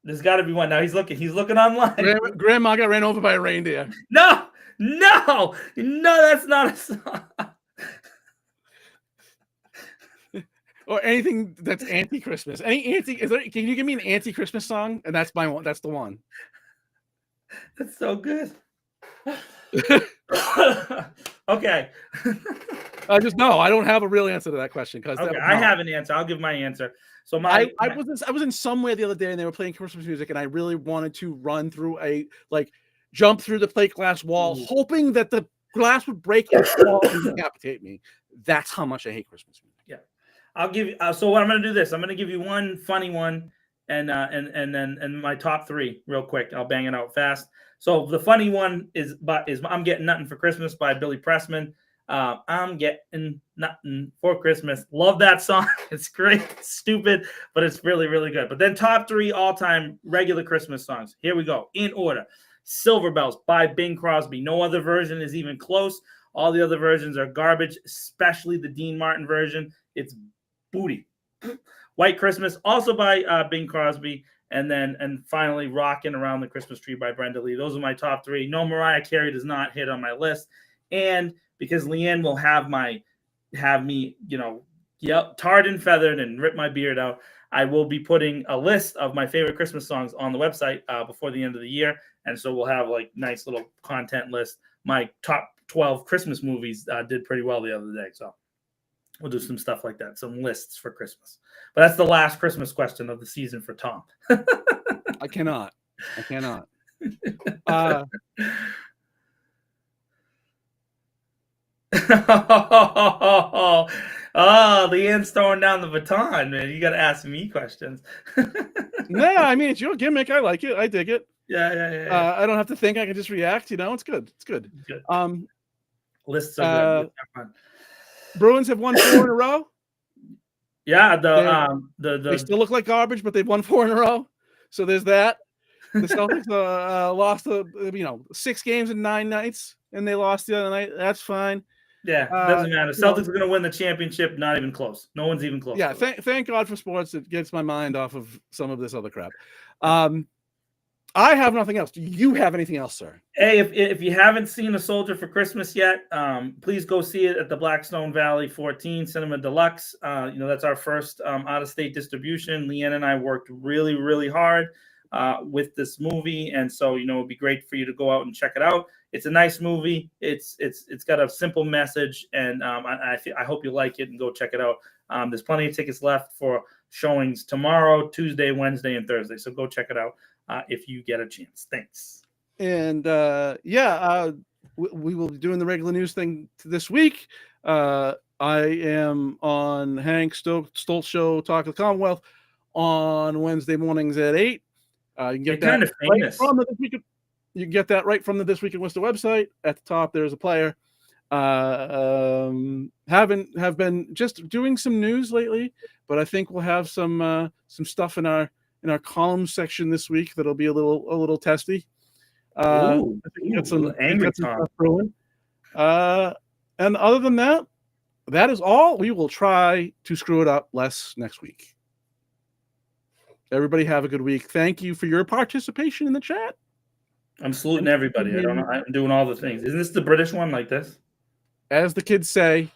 There's got to be one. Now he's looking online. Grandma got ran over by a reindeer. No, that's not a song. Or anything that's anti-Christmas. Can you give me an anti-Christmas song? And that's my one. That's the one. That's so good. Okay. I don't have a real answer to that question because I have an answer. I'll give my answer. So I was in somewhere the other day and they were playing Christmas music, and I really wanted to run through jump through the plate glass wall, hoping that the glass would break and fall and decapitate me. That's how much I hate Christmas music. Yeah. I'll give you. So what I'm going to do this. I'm going to give you one funny one, and then my top three real quick. I'll bang it out fast. So the funny one is "I'm Getting Nothing for Christmas" by Billy Pressman. I'm getting nothing for Christmas. Love that song. It's great. It's stupid, but it's really, really good. But then top three all-time regular Christmas songs. Here we go in order. "Silver Bells" by Bing Crosby. No other version is even close. All the other versions are garbage, especially the Dean Martin version. It's booty. "White Christmas," also by Bing Crosby. And finally, "Rockin' Around the Christmas Tree" by Brenda Lee. Those are my top three. No, Mariah Carey does not hit on my list. And because Leanne will have me, tarred and feathered and rip my beard out, I will be putting a list of my favorite Christmas songs on the website before the end of the year. And so we'll have like nice little content list. My top 12 Christmas movies did pretty well the other day. So we'll do some stuff like that, some lists for Christmas. But that's the last Christmas question of the season for Tom. I cannot. Oh, Leanne's throwing down the baton, man. You got to ask me questions. No, I mean, it's your gimmick. I like it. I dig it. Yeah. I don't have to think. I can just react. It's good. It's good. Lists are good. Bruins have won 4 in a row. Yeah, they still look like garbage, but they've won 4 in a row. So there's that. The Celtics lost 6 games in 9 nights, and they lost the other night. That's fine. Yeah, doesn't matter. Celtics are going to win the championship. Not even close. No one's even close. Yeah, thank God for sports. It gets my mind off of some of this other crap. I have nothing else. Do you have anything else, sir? Hey, if you haven't seen A Soldier for Christmas yet, please go see it at the Blackstone Valley 14 Cinema Deluxe. That's our first out-of-state distribution. Leanne and I worked really, really hard with this movie, and so it'd be great for you to go out and check it out. It's a nice movie. It's got a simple message, and I hope you like it and go check it out. There's plenty of tickets left for showings tomorrow, Tuesday, Wednesday, and Thursday. So go check it out if you get a chance. Thanks. And we will be doing the regular news thing this week. I am on Hank Stoltz Show, Talk of the Commonwealth, on Wednesday mornings at 8. You can get that right from the This Week. You can get that right from the This Week in Worcester website. At the top, there's a player. Have been just doing some news lately, but I think we'll have some stuff in our column section this week that'll be a little testy. I think got some angry stuff brewing. And other than that, that is all. We will try to screw it up less next week. Everybody have a good week. Thank you for your participation in the chat. I'm saluting everybody. I don't know. I'm doing all the things. Isn't this the British one like this? As the kids say,